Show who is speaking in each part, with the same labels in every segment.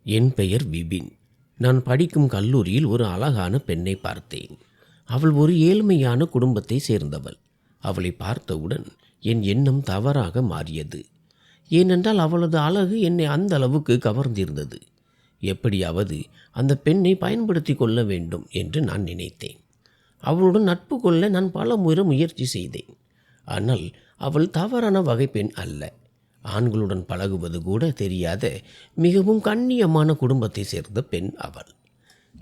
Speaker 1: என் பெயர் விபின். நான் படிக்கும் கல்லூரியில் ஒரு அழகான பெண்ணை பார்த்தேன். அவள் ஒரு ஏழ்மையான குடும்பத்தை சேர்ந்தவள். அவளை பார்த்தவுடன் என் எண்ணம் தவறாக மாறியது. ஏனென்றால் அவளது அழகு என்னை அந்த அளவுக்கு கவர்ந்திருந்தது. எப்படியாவது அந்த பெண்ணை பயன்படுத்தி கொள்ள வேண்டும் என்று நான் நினைத்தேன். அவளுடன் நட்பு கொள்ள நான் பல முறை முயற்சி செய்தேன். ஆனால் அவள் தவறான வகை பெண் அல்ல. ஆண்களுடன் பழகுவது கூட தெரியாத மிகவும் கண்ணியமான குடும்பத்தை சேர்ந்த பெண் அவள்.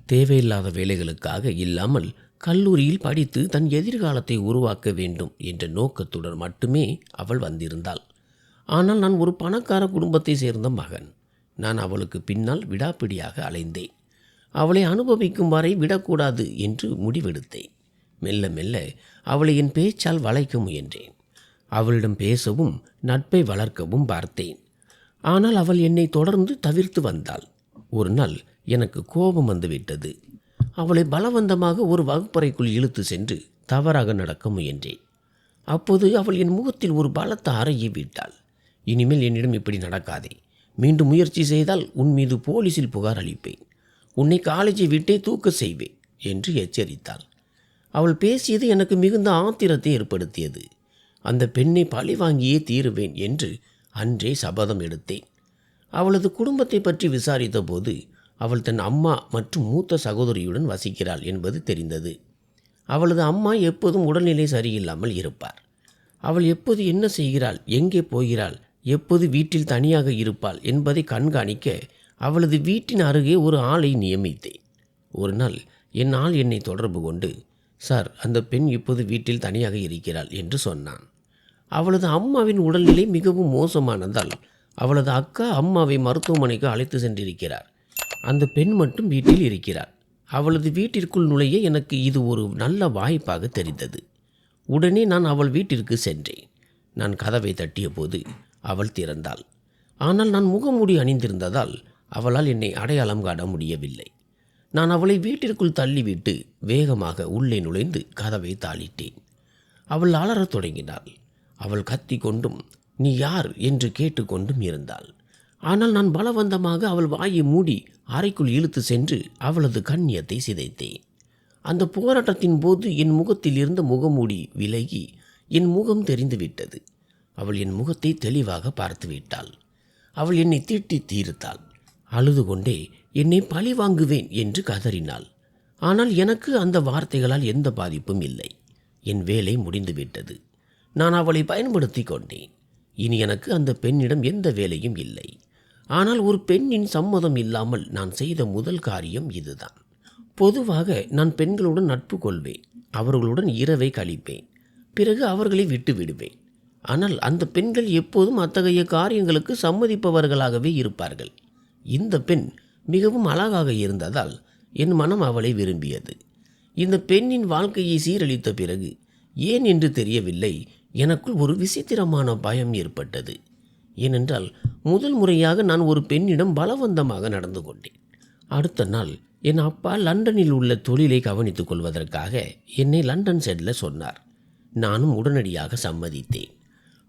Speaker 1: தேவையில்லாத வேலைகளுக்காக இல்லாமல் கல்லூரியில் படித்து தன் எதிர்காலத்தை உருவாக்க வேண்டும் என்ற நோக்கத்துடன் மட்டுமே அவள் வந்திருந்தாள். ஆனால் நான் ஒரு பணக்கார குடும்பத்தை சேர்ந்த மகன். நான் அவளுக்கு பின்னால் விடாப்பிடியாக அலைந்தேன். அவளை அனுபவிக்கும் வரை விடக்கூடாது என்று முடிவெடுத்தேன். மெல்ல மெல்ல அவளை என் பேச்சால் வளைக்க முயன்றேன். அவளிடம் பேசவும் நட்பை வளர்க்கவும் பார்த்தேன். ஆனால் அவள் என்னை தொடர்ந்து தவிர்த்து வந்தாள். ஒரு நாள் எனக்கு கோபம் வந்துவிட்டது. அவளை பலவந்தமாக ஒரு வகுப்பறைக்குள் இழுத்து சென்று தவறாக நடக்க முயன்றேன். அப்போது அவள் என் முகத்தில் ஒரு பலத்த அறையை விட்டாள். இனிமேல் என்னிடம் இப்படி நடக்காதே. மீண்டும் முயற்சி செய்தால் உன் மீது போலீஸில் புகார் அளிப்பேன். உன்னை காலேஜை விட்டே தூக்க செய்வேன் என்று எச்சரித்தாள். அவள் பேசியது எனக்கு மிகுந்த ஆத்திரத்தை ஏற்படுத்தியது. அந்த பெண்ணை பழி வாங்கியே தீருவேன் என்று அன்றே சபதம் எடுத்தேன். அவளது குடும்பத்தை பற்றி விசாரித்த போது அவள் தன் அம்மா மற்றும் மூத்த சகோதரியுடன் வசிக்கிறாள் என்பது தெரிந்தது. அவளது அம்மா எப்போதும் உடல்நிலை சரியில்லாமல் இருப்பார். அவள் எப்போது என்ன செய்கிறாள், எங்கே போகிறாள், எப்போது வீட்டில் தனியாக இருப்பாள் என்பதை கண்காணிக்க அவளது வீட்டின் அருகே ஒரு ஆளை நியமித்தேன். ஒரு நாள் என் ஆள் என்னை தொடர்பு கொண்டு, சார், அந்த பெண் இப்போது வீட்டில் தனியாக இருக்கிறாள் என்று சொன்னான். அவளது அம்மாவின் உடல்நிலை மிகவும் மோசமானதால் அவளது அக்கா அம்மாவை மருத்துவமனைக்கு அழைத்து சென்றிருக்கிறார். அந்த பெண் மட்டும் வீட்டில் இருக்கிறார். அவளது வீட்டிற்குள் நுழைய எனக்கு இது ஒரு நல்ல வாய்ப்பாக தெரிந்தது. உடனே நான் அவள் வீட்டிற்கு சென்றேன். நான் கதவை தட்டிய போது அவள் திறந்தாள். ஆனால் நான் முகமூடி அணிந்திருந்ததால் அவளால் என்னை அடையாளம் காண முடியவில்லை. நான் அவளை வீட்டிற்குள் தள்ளிவிட்டு வேகமாக உள்ளே நுழைந்து கதவை தாளிட்டேன். அவள் அலறத் தொடங்கினாள். அவள் கத்தி கொண்டும் நீ யார் என்று கேட்டுக்கொண்டும் இருந்தாள். ஆனால் நான் பலவந்தமாக அவள் வாயை மூடி அறைக்குள் இழுத்து சென்று அவளது கண்ணியத்தை சிதைத்தேன். அந்த போராட்டத்தின் போது என் முகத்தில் இருந்த முகமூடி விலகி என் முகம் தெரிந்துவிட்டது. அவள் என் முகத்தை தெளிவாக பார்த்து விட்டாள். அவள் என்னை தீட்டி தீர்த்தாள். அழுது கொண்டே என்னை பழி வாங்குவேன் என்று கதறினாள். ஆனால் எனக்கு அந்த வார்த்தைகளால் எந்த பாதிப்பும் இல்லை. என் வேலை முடிந்துவிட்டது. நான் அவளை பயன்படுத்தி கொண்டேன். இனி எனக்கு அந்த பெண்ணிடம் எந்த வேலையும் இல்லை. ஆனால் ஒரு பெண்ணின் சம்மதம் இல்லாமல் நான் செய்த முதல் காரியம் இதுதான். பொதுவாக நான் பெண்களுடன் நட்பு கொள்வேன். அவர்களுடன் இரவை கழிப்பேன். பிறகு அவர்களை விட்டு விடுவேன். ஆனால் அந்த பெண்கள் எப்போதும் அத்தகைய காரியங்களுக்கு சம்மதிப்பவர்களாகவே இருப்பார்கள். இந்த பெண் மிகவும் அழகாக இருந்ததால் என் மனம் அவளை விரும்பியது. இந்த பெண்ணின் வாழ்க்கையை சீரழித்த பிறகு ஏன் என்று தெரியவில்லை, எனக்குள் ஒரு விசித்திரமான பயம் ஏற்பட்டது. ஏனென்றால் முதல் முறையாக நான் ஒரு பெண்ணிடம் பலவந்தமாக நடந்து கொண்டேன். அடுத்த நாள் என் அப்பா லண்டனில் உள்ள தொழிலை கவனித்துக் கொள்வதற்காக என்னை லண்டன் செல்ல சொன்னார். நானும் உடனடியாக சம்மதித்தேன்.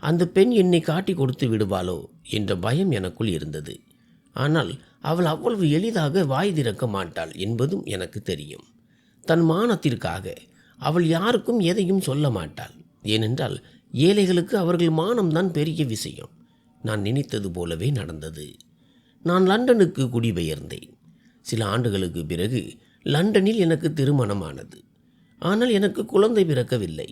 Speaker 1: அந்த பெண் என்னை காட்டி கொடுத்து விடுவாளோ என்ற பயம் எனக்குள் இருந்தது. ஆனால் அவள் அவ்வளவு எளிதாக வாய் திறக்க மாட்டாள் என்பதும் எனக்கு தெரியும். தன் மானத்திற்காக அவள் யாருக்கும் எதையும் சொல்ல மாட்டாள். ஏனென்றால் ஏழைகளுக்கு அவர்கள் மானம்தான் பெரிய விஷயம். நான் நினைத்தது போலவே நடந்தது. நான் லண்டனுக்கு குடிபெயர்ந்தேன். சில ஆண்டுகளுக்கு பிறகு லண்டனில் எனக்கு திருமணமானது. ஆனால் எனக்கு குழந்தை பிறக்கவில்லை.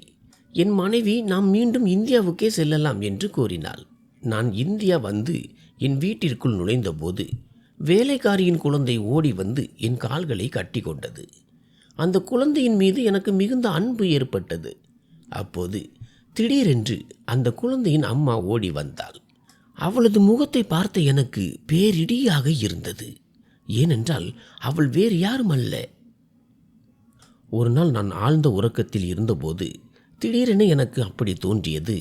Speaker 1: என் மனைவி நாம் மீண்டும் இந்தியாவுக்கே செல்லலாம் என்று கூறினாள். நான் இந்தியா வந்து என் வீட்டிற்குள் நுழைந்தபோது வேலைக்காரியின் குழந்தை ஓடி வந்து என் கால்களை கட்டி கொண்டது. அந்த குழந்தையின் மீது எனக்கு மிகுந்த அன்பு ஏற்பட்டது. அப்போது திடீரென்று அந்த குழந்தையின் அம்மா ஓடி வந்தாள். அவளது முகத்தை பார்த்த எனக்கு பேரிடியாக இருந்தது. ஏனென்றால் அவள் வேறு யாரும் அல்ல. ஒரு நாள் நான் ஆழ்ந்த உறக்கத்தில் இருந்தபோது திடீரென எனக்கு அப்படி தோன்றியது.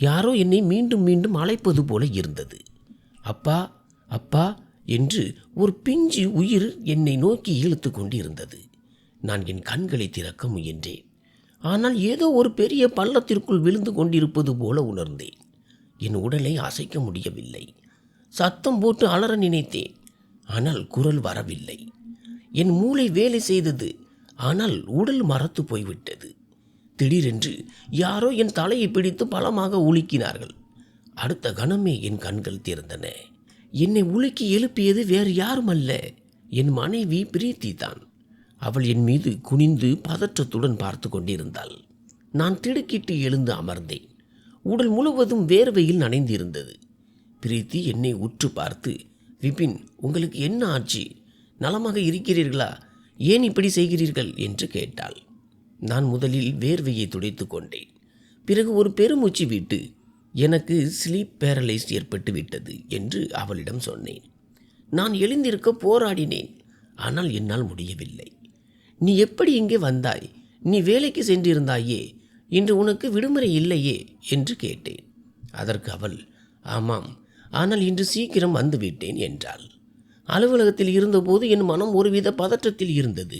Speaker 1: யாரோ என்னை மீண்டும் மீண்டும் அழைப்பது போல இருந்தது. அப்பா, அப்பா என்று ஒரு பிஞ்சு உயிர் என்னை நோக்கி இழுத்து கொண்டு இருந்தது. நான் என் கண்களை திறக்க முயன்றேன். ஆனால் ஏதோ ஒரு பெரிய பள்ளத்திற்குள் விழுந்து கொண்டிருப்பது போல உணர்ந்தேன். என் உடலை அசைக்க முடியவில்லை. சத்தம் போட்டு அலற நினைத்தேன். ஆனால் குரல் வரவில்லை. என் மூளை வேலை செய்தது, ஆனால் உடல் மரத்து போய்விட்டது. திடீரென்று யாரோ என் தலையை பிடித்து பலமாக உலுக்கினார்கள். அடுத்த கணமே என் கண்கள் திறந்தன. என்னை உலுக்கி எழுப்பியது வேறு யாரும் அல்ல, என் மனைவி பிரீத்தி தான். அவள் என் மீது குனிந்து பதற்றத்துடன் பார்த்து கொண்டிருந்தாள். நான் திடுக்கிட்டு எழுந்து அமர்ந்தேன். உடல் முழுவதும் வேர்வையில் நனைந்திருந்தது. பிரீத்தி என்னை உற்று பார்த்து, விபின், உங்களுக்கு என்ன ஆச்சு? நலமாக இருக்கிறீர்களா? ஏன் இப்படி செய்கிறீர்கள் என்று கேட்டாள். நான் முதலில் வேர்வையை துடைத்து கொண்டேன். பிறகு ஒரு பெருமூச்சு விட்டு, எனக்கு ஸ்லீப் பேரலைஸ் ஏற்பட்டு விட்டது என்று அவளிடம் சொன்னேன். நான் எழுந்திருக்க போராடினேன், ஆனால் என்னால் முடியவில்லை. நீ எப்படி இங்கே வந்தாய்? நீ வேலைக்கு சென்றிருந்தாயே, இன்று உனக்கு விடுமுறை இல்லையே என்று கேட்டேன். அதற்கு அவள், ஆமாம், ஆனால் இன்று சீக்கிரம் வந்துவிட்டேன் என்றாள். அலுவலகத்தில் இருந்தபோது என் மனம் ஒருவித பதற்றத்தில் இருந்தது.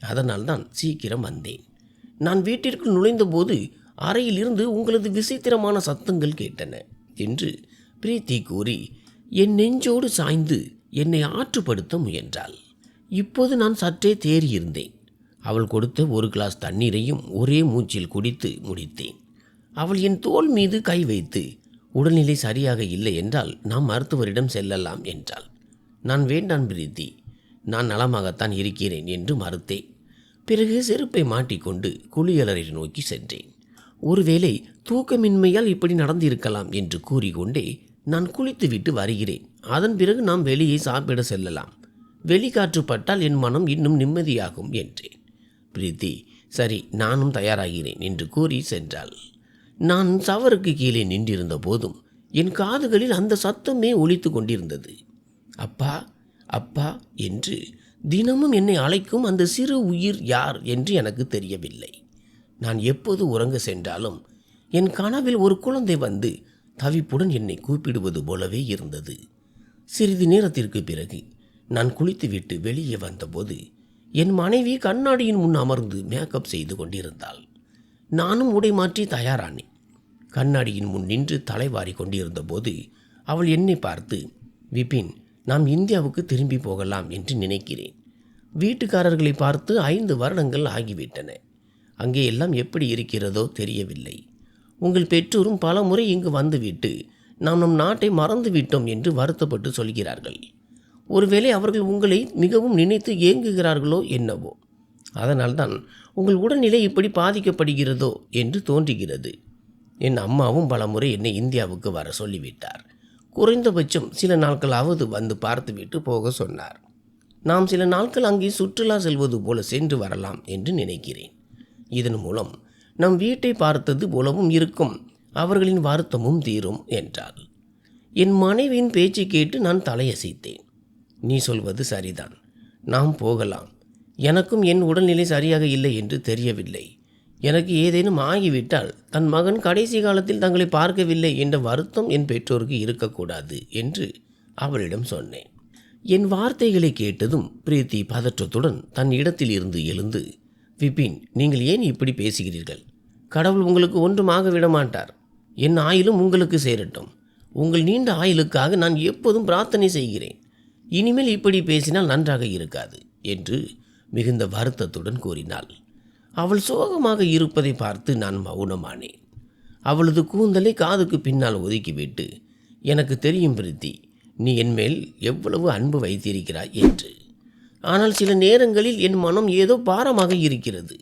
Speaker 1: அதனால்தான் சீக்கிரம் வந்தேன். நான் வீட்டிற்குள் நுழைந்தபோது அறையில் இருந்து உங்களது விசித்திரமான சத்தங்கள் கேட்டன என்று பிரீத்தி கூறி என் நெஞ்சோடு சாய்ந்து என்னை ஆற்றுப்படுத்த முயன்றாள். இப்போது நான் சற்றே தேறியிருந்தேன். அவள் கொடுத்த ஒரு கிளாஸ் தண்ணீரையும் ஒரே மூச்சில் குடித்து முடித்தேன். அவள் என் தோள் மீது கை வைத்து, உடல்நிலை சரியாக இல்லை என்றால் நாம் மருத்துவரிடம் செல்லலாம் என்றாள். நான் வேண்டான் பிரீத்தி, நான் நலமாகத்தான் இருக்கிறேன் என்று மறுத்தேன். பிறகு செருப்பை மாட்டிக்கொண்டு குளியலறை நோக்கி சென்றேன். ஒருவேளை தூக்கமின்மையால் இப்படி நடந்திருக்கலாம் என்று கூறிக்கொண்டே நான் குளித்துவிட்டு வருகிறேன். அதன் பிறகு நாம் வெளியே சாப்பிட செல்லலாம். வெளிக்காற்று பட்டால் என் மனம் இன்னும் நிம்மதியாகும் என்றேன். பிரீத்தி, சரி, நானும் தயாராகிறேன் என்று கூறி சென்றாள். நான் சவருக்கு கீழே நின்றிருந்த போதும் என் காதுகளில் அந்த சத்தமே ஒலித்து கொண்டிருந்தது. அப்பா, அப்பா என்று தினமும் என்னை அழைக்கும் அந்த சிறு உயிர் யார் என்று எனக்கு தெரியவில்லை. நான் எப்போது உறங்க சென்றாலும் என் கனவில் ஒரு குழந்தை வந்து தவிப்புடன் என்னை கூப்பிடுவது போலவே இருந்தது. சிறிது நேரத்திற்கு பிறகு நான் குளித்துவிட்டு வெளியே வந்தபோது என் மனைவி கண்ணாடியின் முன் அமர்ந்து மேக்கப் செய்து கொண்டிருந்தாள். நானும் உடை மாற்றி தயாரானேன். கண்ணாடியின் முன் நின்று தலைவாரி கொண்டிருந்த போது அவள் என்னை பார்த்து, விபின், நாம் இந்தியாவுக்கு திரும்பி போகலாம் என்று நினைக்கிறேன். வீட்டுக்காரர்களை பார்த்து 5 வருடங்கள் ஆகிவிட்டன. அங்கே எல்லாம் எப்படி இருக்கிறதோ தெரியவில்லை. உங்கள் பெற்றோரும் பல முறை இங்கு வந்துவிட்டு நாம் நம் நாட்டை மறந்துவிட்டோம் என்று வருத்தப்பட்டு சொல்கிறார்கள். ஒருவேளை அவர்கள் உங்களை மிகவும் நினைத்து ஏங்குகிறார்களோ என்னவோ. அதனால்தான் உங்கள் உடல்நிலை இப்படி பாதிக்கப்படுகிறதோ என்று தோன்றுகிறது. என் அம்மாவும் பல முறை என்னை இந்தியாவுக்கு வர சொல்லிவிட்டார். குறைந்தபட்சம் சில நாட்களாவது வந்து பார்த்துவிட்டு போக சொன்னார். நாம் சில நாட்கள் அங்கே சுற்றுலா செல்வது போல சென்று வரலாம் என்று நினைக்கிறேன். இதன் மூலம் நம் வீட்டை பார்த்தது போலவும் இருக்கும், அவர்களின் வருத்தமும் தீரும் என்றாள். என் மனைவியின் பேச்சை கேட்டு நான் தலையசைத்தேன். நீ சொல்வது சரிதான், நாம் போகலாம். எனக்கும் என் உடல்நிலை சரியாக இல்லை என்று தெரியவில்லை. எனக்கு ஏதேனும் ஆகிவிட்டால் தன் மகன் கடைசி காலத்தில் தங்களை பார்க்கவில்லை என்ற வருத்தம் என் பெற்றோருக்கு இருக்கக்கூடாது என்று அவளிடம் சொன்னேன். என் வார்த்தைகளை கேட்டதும் பிரீத்தி பதற்றத்துடன் தன் இடத்தில் இருந்து எழுந்து, விபின், நீங்கள் ஏன் இப்படி பேசுகிறீர்கள்? கடவுள் உங்களுக்கு ஒன்றுமாக விடமாட்டார். என் ஆயுளும் உங்களுக்கு சேரட்டும். உங்கள் நீண்ட ஆயுளுக்காக நான் எப்போதும் பிரார்த்தனை செய்கிறேன். இனிமேல் இப்படி பேசினால் நன்றாக இருக்காது என்று மிகுந்த வருத்தத்துடன் கூறினாள். அவள் சோகமாக இருப்பதை பார்த்து நான் மௌனமானேன். அவளது கூந்தலை காதுக்கு பின்னால் ஒதுக்கிவிட்டு, எனக்கு தெரியும் பிரீத்தி, நீ என்மேல் எவ்வளவு அன்பு வைத்திருக்கிறாய் என்று. ஆனால் சில நேரங்களில் என் மனம் ஏதோ பாரமாக இருக்கிறது.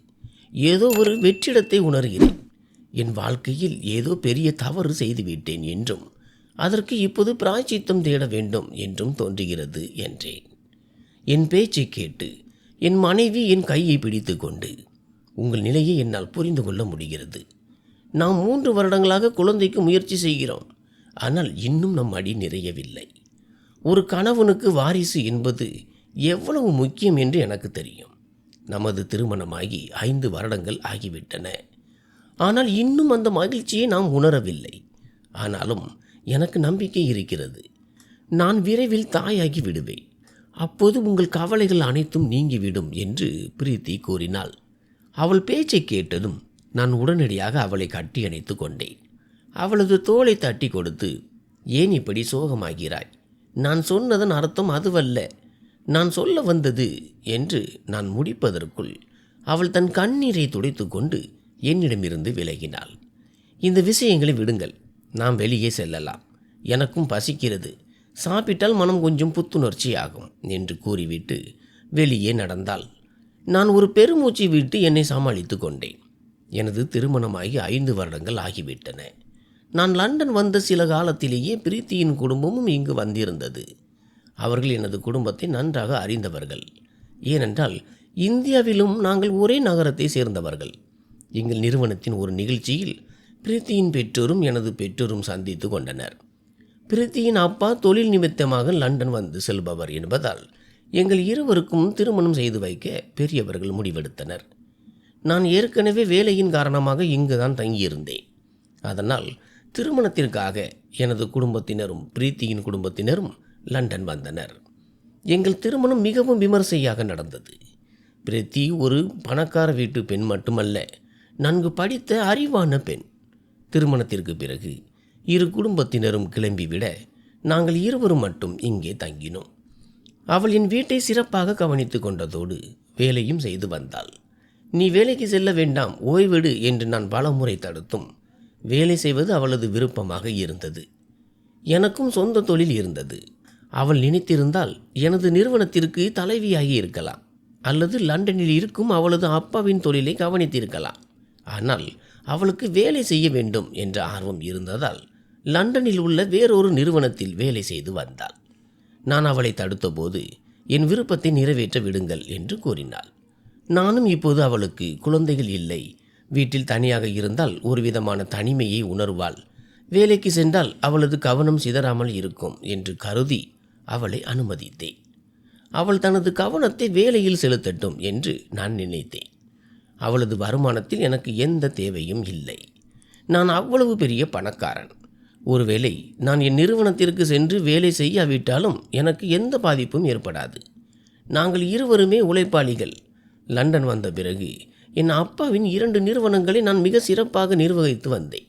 Speaker 1: ஏதோ ஒரு வெற்றிடத்தை உணர்கிறேன். என் வாழ்க்கையில் ஏதோ பெரிய தவறு செய்துவிட்டேன் என்றும் அதற்கு இப்போது பிராயச்சித்தம் தேட வேண்டும் என்றும் தோன்றுகிறது என்றேன். என் பேச்சை கேட்டு என் மனைவி என் கையை பிடித்து கொண்டு, உங்கள் நிலையை என்னால் புரிந்து கொள்ள முடிகிறது. நாம் 3 வருடங்களாக குழந்தைக்கு முயற்சி செய்கிறோம். ஆனால் இன்னும் நம் அடி நிறையவில்லை. ஒரு கணவனுக்கு வாரிசு என்பது எவ்வளவு முக்கியம் என்று எனக்கு தெரியும். நமது திருமணமாகி 5 வருடங்கள் ஆகிவிட்டன. ஆனால் இன்னும் அந்த மகிழ்ச்சியை நாம் உணரவில்லை. ஆனாலும் எனக்கு நம்பிக்கை இருக்கிறது. நான் விரைவில் தாயாகி விடுவேன். அப்போது உங்கள் கவலைகள் அனைத்தும் நீங்கிவிடும் என்று பிரீத்தி கூறினாள். அவள் பேச்சை கேட்டதும் நான் உடனடியாக அவளை கட்டி அணைத்து கொண்டேன். அவளது தோளை தட்டி கொடுத்து, ஏன் இப்படி சோகமாகிறாய்? நான் சொன்னதன் அர்த்தம் அதுவல்ல. நான் சொல்ல வந்தது என்று நான் முடிப்பதற்குள் அவள் தன் கண்ணீரை துடைத்து கொண்டு என்னிடமிருந்து விலகினாள். இந்த விஷயங்களை விடுங்கள், நாம் வெளியே செல்லலாம். எனக்கும் பசிக்கிறது. சாப்பிட்டால் மனம் கொஞ்சம் புத்துணர்ச்சி ஆகும் என்று கூறிவிட்டு வெளியே நடந்தாள். நான் ஒரு பெருமூச்சு விட்டு என்னை சமாளித்து கொண்டேன். எனது திருமணமாகி 5 வருடங்கள் ஆகிவிட்டன. நான் லண்டன் வந்த சில காலத்திலேயே பிரீத்தியின் குடும்பமும் இங்கு வந்திருந்தது. அவர்கள் எனது குடும்பத்தை நன்றாக அறிந்தவர்கள். ஏனென்றால் இந்தியாவிலும் நாங்கள் ஒரே நகரத்தை சேர்ந்தவர்கள். எங்கள் நிறுவனத்தின் ஒரு நிகழ்ச்சியில் பிரீத்தியின் பெற்றோரும் எனது பெற்றோரும் சந்தித்து கொண்டனர். பிரீத்தியின் அப்பா தொழில் நிமித்தமாக லண்டன் வந்து செல்பவர் என்பதால் எங்கள் இருவருக்கும் திருமணம் செய்து வைக்க பெரியவர்கள் முடிவெடுத்தனர். நான் ஏற்கனவே வேலையின் காரணமாக இங்குதான் தங்கியிருந்தேன். அதனால் திருமணத்திற்காக எனது குடும்பத்தினரும் பிரீத்தியின் குடும்பத்தினரும் லண்டன் வந்தனர். எங்கள் திருமணம் மிகவும் விமர்சையாக நடந்தது. பிரீத்தி ஒரு பணக்கார வீட்டு பெண் மட்டுமல்ல, நன்கு படித்த அறிவான பெண். திருமணத்திற்கு பிறகு இரு குடும்பத்தினரும் கிளம்பிவிட நாங்கள் இருவரும் மட்டும் இங்கே தங்கினோம். அவள் என் வீட்டை சிறப்பாக கவனித்து கொண்டதோடு வேலையும் செய்து வந்தாள். நீ வேலைக்கு செல்ல வேண்டாம், ஓய்வெடு என்று நான் பலமுறை தடுத்தும் வேலை செய்வது அவளது விருப்பமாக இருந்தது. எனக்கும் சொந்த தொழில் இருந்தது. அவள் நினைத்திருந்தால் எனது நிறுவனத்திற்கு தலைவியாகி இருக்கலாம், அல்லது லண்டனில் இருக்கும் அவளது அப்பாவின் தொழிலை கவனித்திருக்கலாம். ஆனால் அவளுக்கு வேலை செய்ய வேண்டும் என்ற ஆர்வம் இருந்ததால் லண்டனில் உள்ள வேறொரு நிறுவனத்தில் வேலை செய்து வந்தாள். நான் அவளை தடுத்தபோது என் விருப்பத்தை நிறைவேற்ற விடுங்கள் என்று கூறினாள். நானும் இப்போது அவளுக்கு குழந்தைகள் இல்லை, வீட்டில் தனியாக இருந்தால் ஒரு விதமான தனிமையை உணர்வாள், வேலைக்கு சென்றால் அவளது கவனம் சிதறாமல் இருக்கும் என்று கருதி அவளை அனுமதித்தேன். அவள் தனது கவனத்தை வேலையில் செலுத்தட்டும் என்று நான் நினைத்தேன். அவளது வருமானத்தில் எனக்கு எந்த தேவையும் இல்லை. நான் அவ்வளவு பெரிய பணக்காரன். ஒருவேளை நான் என் நிறுவனத்திற்கு சென்று வேலை செய்யாவிட்டாலும் எனக்கு எந்த பாதிப்பும் ஏற்படாது. நாங்கள் இருவருமே உழைப்பாளிகள். லண்டன் வந்த பிறகு என் அப்பாவின் 2 நிறுவனங்களை நான் மிக சிறப்பாக நிர்வகித்து வந்தேன்.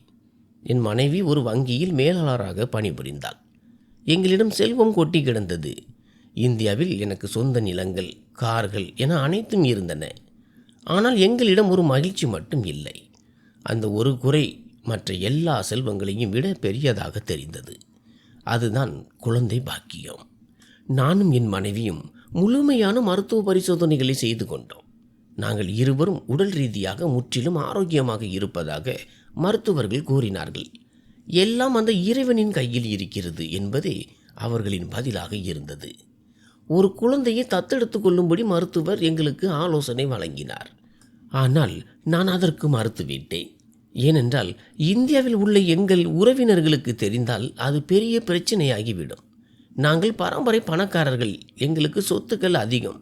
Speaker 1: என் மனைவி ஒரு வங்கியில் மேலாளராக பணிபுரிந்தாள். எங்களிடம் செல்வம் கொட்டி கிடந்தது. இந்தியாவில் எனக்கு சொந்த நிலங்கள், கார்கள் என அனைத்தும் இருந்தன. ஆனால் எங்களிடம் ஒரு மகிழ்ச்சி மட்டும் இல்லை. அந்த ஒரு குறை மற்ற எல்லா செல்வங்களையும் விட பெரியதாக தெரிந்தது. அதுதான் குழந்தை பாக்கியம். நானும் என் மனைவியும் முழுமையான மருத்துவ பரிசோதனைகளை செய்து கொண்டோம். நாங்கள் இருவரும் உடல் ரீதியாக முற்றிலும் ஆரோக்கியமாக இருப்பதாக மருத்துவர்கள் கூறினார்கள். எல்லாம் அந்த இறைவனின் கையில் இருக்கிறது என்பதே அவர்களின் பதிலாக இருந்தது. ஒரு குழந்தையை தத்தெடுத்து கொள்ளும்படி மருத்துவர் எங்களுக்கு ஆலோசனை வழங்கினார். ஆனால் நான் அதற்கு மறுத்துவிட்டேன். ஏனென்றால் இந்தியாவில் உள்ள எங்கள் உறவினர்களுக்கு தெரிந்தால் அது பெரிய பிரச்சனையாகிவிடும். நாங்கள் பரம்பரை பணக்காரர்கள், எங்களுக்கு சொத்துக்கள் அதிகம்,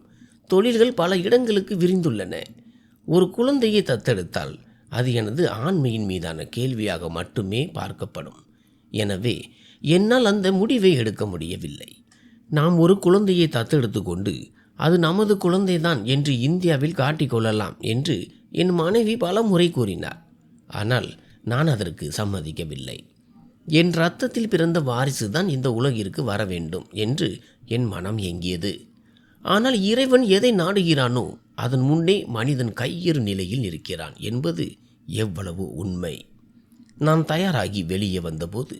Speaker 1: தொழில்கள் பல இடங்களுக்கு விரிந்துள்ளன. ஒரு குழந்தையை தத்தெடுத்தால் அது எனது ஆண்மையின் மீதான கேள்வியாக மட்டுமே பார்க்கப்படும். எனவே என்னால் அந்த முடிவை எடுக்க முடியவில்லை. நாம் ஒரு குழந்தையை தத்தெடுத்து கொண்டு அது நமது குழந்தைதான் என்று இந்தியாவில் காட்டிக்கொள்ளலாம் என்று என் மனைவி பல முறை கூறினார். ஆனால் நான் அதற்கு சம்மதிக்கவில்லை. என் இரத்தத்தில் பிறந்த வாரிசு தான் இந்த உலகிற்கு வர வேண்டும் என்று என் மனம் ஏங்கியது. ஆனால் இறைவன் எதை நாடுகிறானோ அதன் முன்னே மனிதன் கையேறு நிலையில் இருக்கிறான் என்பது எவ்வளவு உண்மை. நான் தயாராகி வெளியே வந்தபோது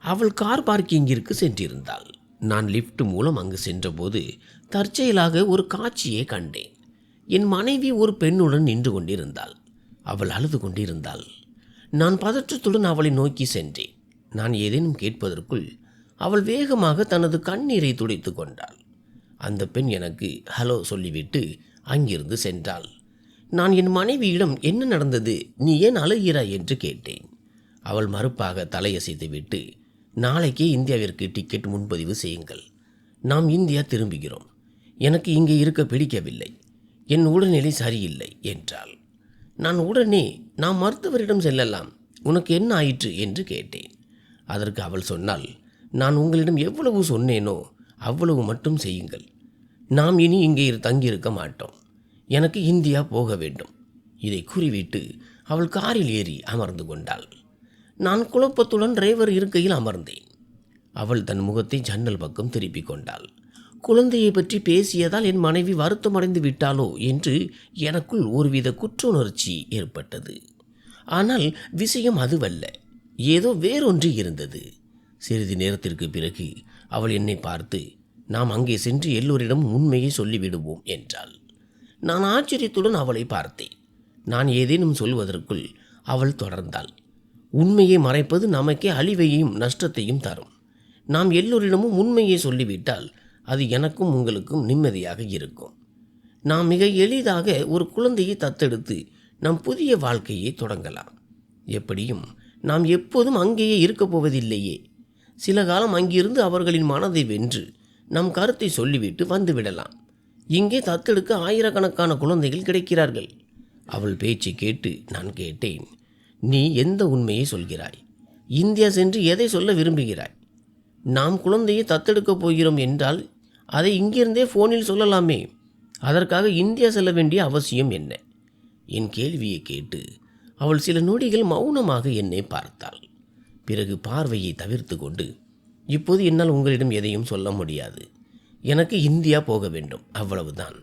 Speaker 1: அவள் கார் பார்க்கிங்கிற்கு சென்றிருந்தாள். நான் லிஃப்ட் மூலம் அங்கு சென்றபோது தற்செயலாக ஒரு காட்சியை கண்டேன். என் மனைவி ஒரு பெண்ணுடன் நின்று கொண்டிருந்தாள். அவள் அழுது கொண்டிருந்தாள். நான் பதற்றத்துடன் அவளை நோக்கி சென்றேன். நான் ஏதேனும் கேட்பதற்குள் அவள் வேகமாக தனது கண்ணீரை துடைத்து கொண்டாள். அந்த பெண் எனக்கு ஹலோ சொல்லிவிட்டு அங்கிருந்து சென்றாள். நான் என் மனைவியிடம் என்ன நடந்தது, நீ ஏன் அழுகிறாய் என்று கேட்டேன். அவள் மறுப்பாக தலையசைத்துவிட்டு, நாளைக்கே இந்தியாவிற்கு டிக்கெட் முன்பதிவு செய்யுங்கள், நாம் இந்தியா திரும்புகிறோம், எனக்கு இங்கே இருக்க பிடிக்கவில்லை, என் உடல்நிலை சரியில்லை என்றாள். நான் உடனே நாம் மருத்துவரிடம் செல்லலாம், உனக்கு என்ன ஆயிற்று என்று கேட்டேன். அதற்கு அவள் சொன்னாள், நான் உங்களிடம் எவ்வளவு சொன்னேனோ அவ்வளவு மட்டும் செய்யுங்கள், நாம் இனி இங்கே தங்கியிருக்க மாட்டோம், எனக்கு இந்தியா போக வேண்டும். இதை கூறிவிட்டு அவள் காரில் ஏறி அமர்ந்து கொண்டாள். நான் குழப்பத்துடன் டிரைவர் இருக்கையில் அமர்ந்தேன். அவள் தன் முகத்தை ஜன்னல் பக்கம் திருப்பிக் கொண்டாள். குழந்தையை பற்றி பேசியதால் என் மனைவி வருத்தமடைந்து விட்டாளோ என்று எனக்குள் ஒருவித குற்றுணர்ச்சி ஏற்பட்டது. ஆனால் விஷயம் அதுவல்ல, ஏதோ வேறொன்று இருந்தது. சிறிது நேரத்திற்கு பிறகு அவள் என்னை பார்த்து, நாம் அங்கே சென்று எல்லோரிடம் உண்மையை சொல்லிவிடுவோம் என்றாள். நான் ஆச்சரியத்துடன் அவளை பார்த்தேன். நான் ஏதேனும் சொல்வதற்குள் அவள் தொடர்ந்தாள். உண்மையை மறைப்பது நமக்கே அழிவையும் நஷ்டத்தையும் தரும். நாம் எல்லோரிடமும் உண்மையை சொல்லிவிட்டால் அது எனக்கும் உங்களுக்கும் நிம்மதியாக இருக்கும். நாம் மிக எளிதாக ஒரு குழந்தையை தத்தெடுத்து நம் புதிய வாழ்க்கையை தொடங்கலாம். எப்படியும் நாம் எப்போதும் அங்கேயே இருக்கப் போவதில்லையே. சில காலம் அங்கிருந்து அவர்களின் மனதை வென்று நம் கருத்தை சொல்லிவிட்டு வந்துவிடலாம். இங்கே தத்தெடுக்க ஆயிரக்கணக்கான குழந்தைகள் கிடைக்கிறார்கள். அவள் பேச்சை கேட்டு நான் கேட்டேன், நீ எந்த உண்மையை சொல்கிறாய்? இந்தியா சென்று எதை சொல்ல விரும்புகிறாய்? நாம் குழந்தையை தத்தெடுக்கப் போகிறோம் என்றால் அதை இங்கிருந்தே ஃபோனில் சொல்லலாமே. அதற்காக இந்தியா செல்ல வேண்டிய அவசியம் என்ன? என் கேள்வியை கேட்டு அவள் சில நொடிகள் மௌனமாக என்னை பார்த்தாள். பிறகு பார்வையை தவிர்த்து கொண்டு, இப்போது என்னால் உங்களிடம் எதையும் சொல்ல முடியாது. எனக்கு இந்தியா போக வேண்டும், அவ்வளவுதான்.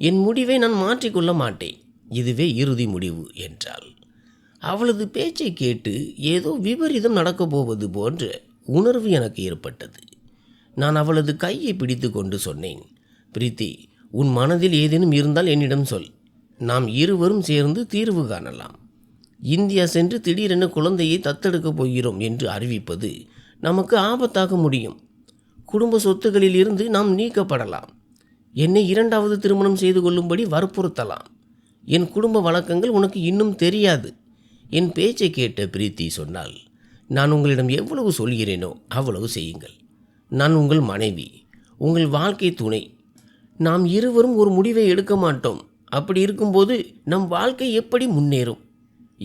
Speaker 1: என் முடிவை நான் மாற்றிக்கொள்ள மாட்டேன். இதுவே இறுதி முடிவு என்றாள். அவளது பேச்சை கேட்டு ஏதோ விபரீதம் நடக்கப் போவது போன்ற உணர்வு எனக்கு ஏற்பட்டது. நான் அவளது கையை பிடித்து கொண்டு சொன்னேன், பிரீத்தி, உன் மனதில் ஏதேனும் இருந்தால் என்னிடம் சொல். நாம் இருவரும் சேர்ந்து தீர்வு காணலாம். இந்தியா சென்று திடீரென குழந்தையை தத்தெடுக்கப் போகிறோம் என்று அறிவிப்பது நமக்கு ஆபத்தாக முடியும். குடும்ப சொத்துக்களில் இருந்து நாம் நீக்கப்படலாம். என்னை இரண்டாவது திருமணம் செய்து கொள்ளும்படி வற்புறுத்தலாம். என் குடும்ப வழக்கங்கள் உனக்கு இன்னும் தெரியாது. என் பேச்சை கேட்ட பிரீத்தி சொன்னால், நான் உங்களிடம் எவ்வளவு சொல்கிறேனோ அவ்வளவு செய்யுங்கள். நான் உங்கள் மனைவி, உங்கள் வாழ்க்கை துணை. நாம் இருவரும் ஒரு முடிவை எடுக்க மாட்டோம். அப்படி இருக்கும்போது நம் வாழ்க்கை எப்படி முன்னேறும்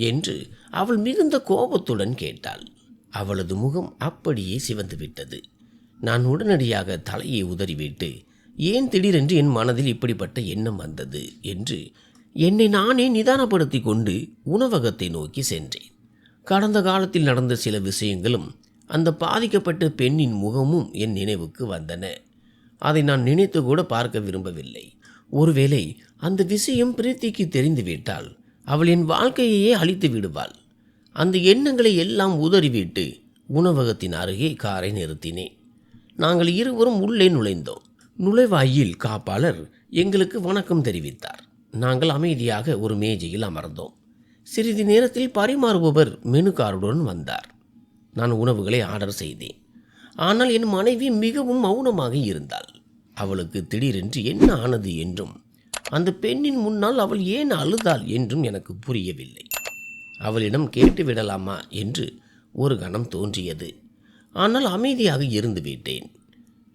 Speaker 1: என்று அவள் மிகுந்த கோபத்துடன் கேட்டாள். அவளது முகம் அப்படியே சிவந்து விட்டது. நான் உடனடியாக தலையை உதறிவிட்டு, ஏன் திடீரென்று என் மனதில் இப்படிப்பட்ட எண்ணம் வந்தது என்று என்னை நானே நிதானப்படுத்தி கொண்டு உணவகத்தை நோக்கி சென்றேன். கடந்த காலத்தில் நடந்த சில விஷயங்களும் அந்த பாதிக்கப்பட்ட பெண்ணின் முகமும் என் நினைவுக்கு வந்தன. அதை நான் நினைத்து கூட பார்க்க விரும்பவில்லை. ஒருவேளை அந்த விஷயம் பிரீத்திக்கு தெரிந்துவிட்டால் அவள் என் வாழ்க்கையையே அழித்து விடுவாள். அந்த எண்ணங்களை எல்லாம் உதறிவிட்டு உணவகத்தின் அருகே காரை நிறுத்தினேன். நாங்கள் இருவரும் உள்ளே நுழைந்தோம். நுழைவாயில் காப்பாளர் எங்களுக்கு வணக்கம் தெரிவித்தார். நாங்கள் அமைதியாக ஒரு மேஜையில் அமர்ந்தோம். சிறிது நேரத்தில் பரிமாறுபவர் மெனு கார்டுடன் வந்தார். நான் உணவுகளை ஆர்டர் செய்தேன். ஆனால் என் மனைவி மிகவும் மௌனமாக இருந்தாள். அவளுக்கு திடீரென்று என்ன ஆனது என்றும் அந்த பெண்ணின் முன்னால் அவள் ஏன் அழுதாள் என்றும் எனக்கு புரியவில்லை. அவளிடம் கேட்டு விடலாமா என்று ஒரு கணம் தோன்றியது. ஆனால் அமைதியாக இருந்து விட்டேன்.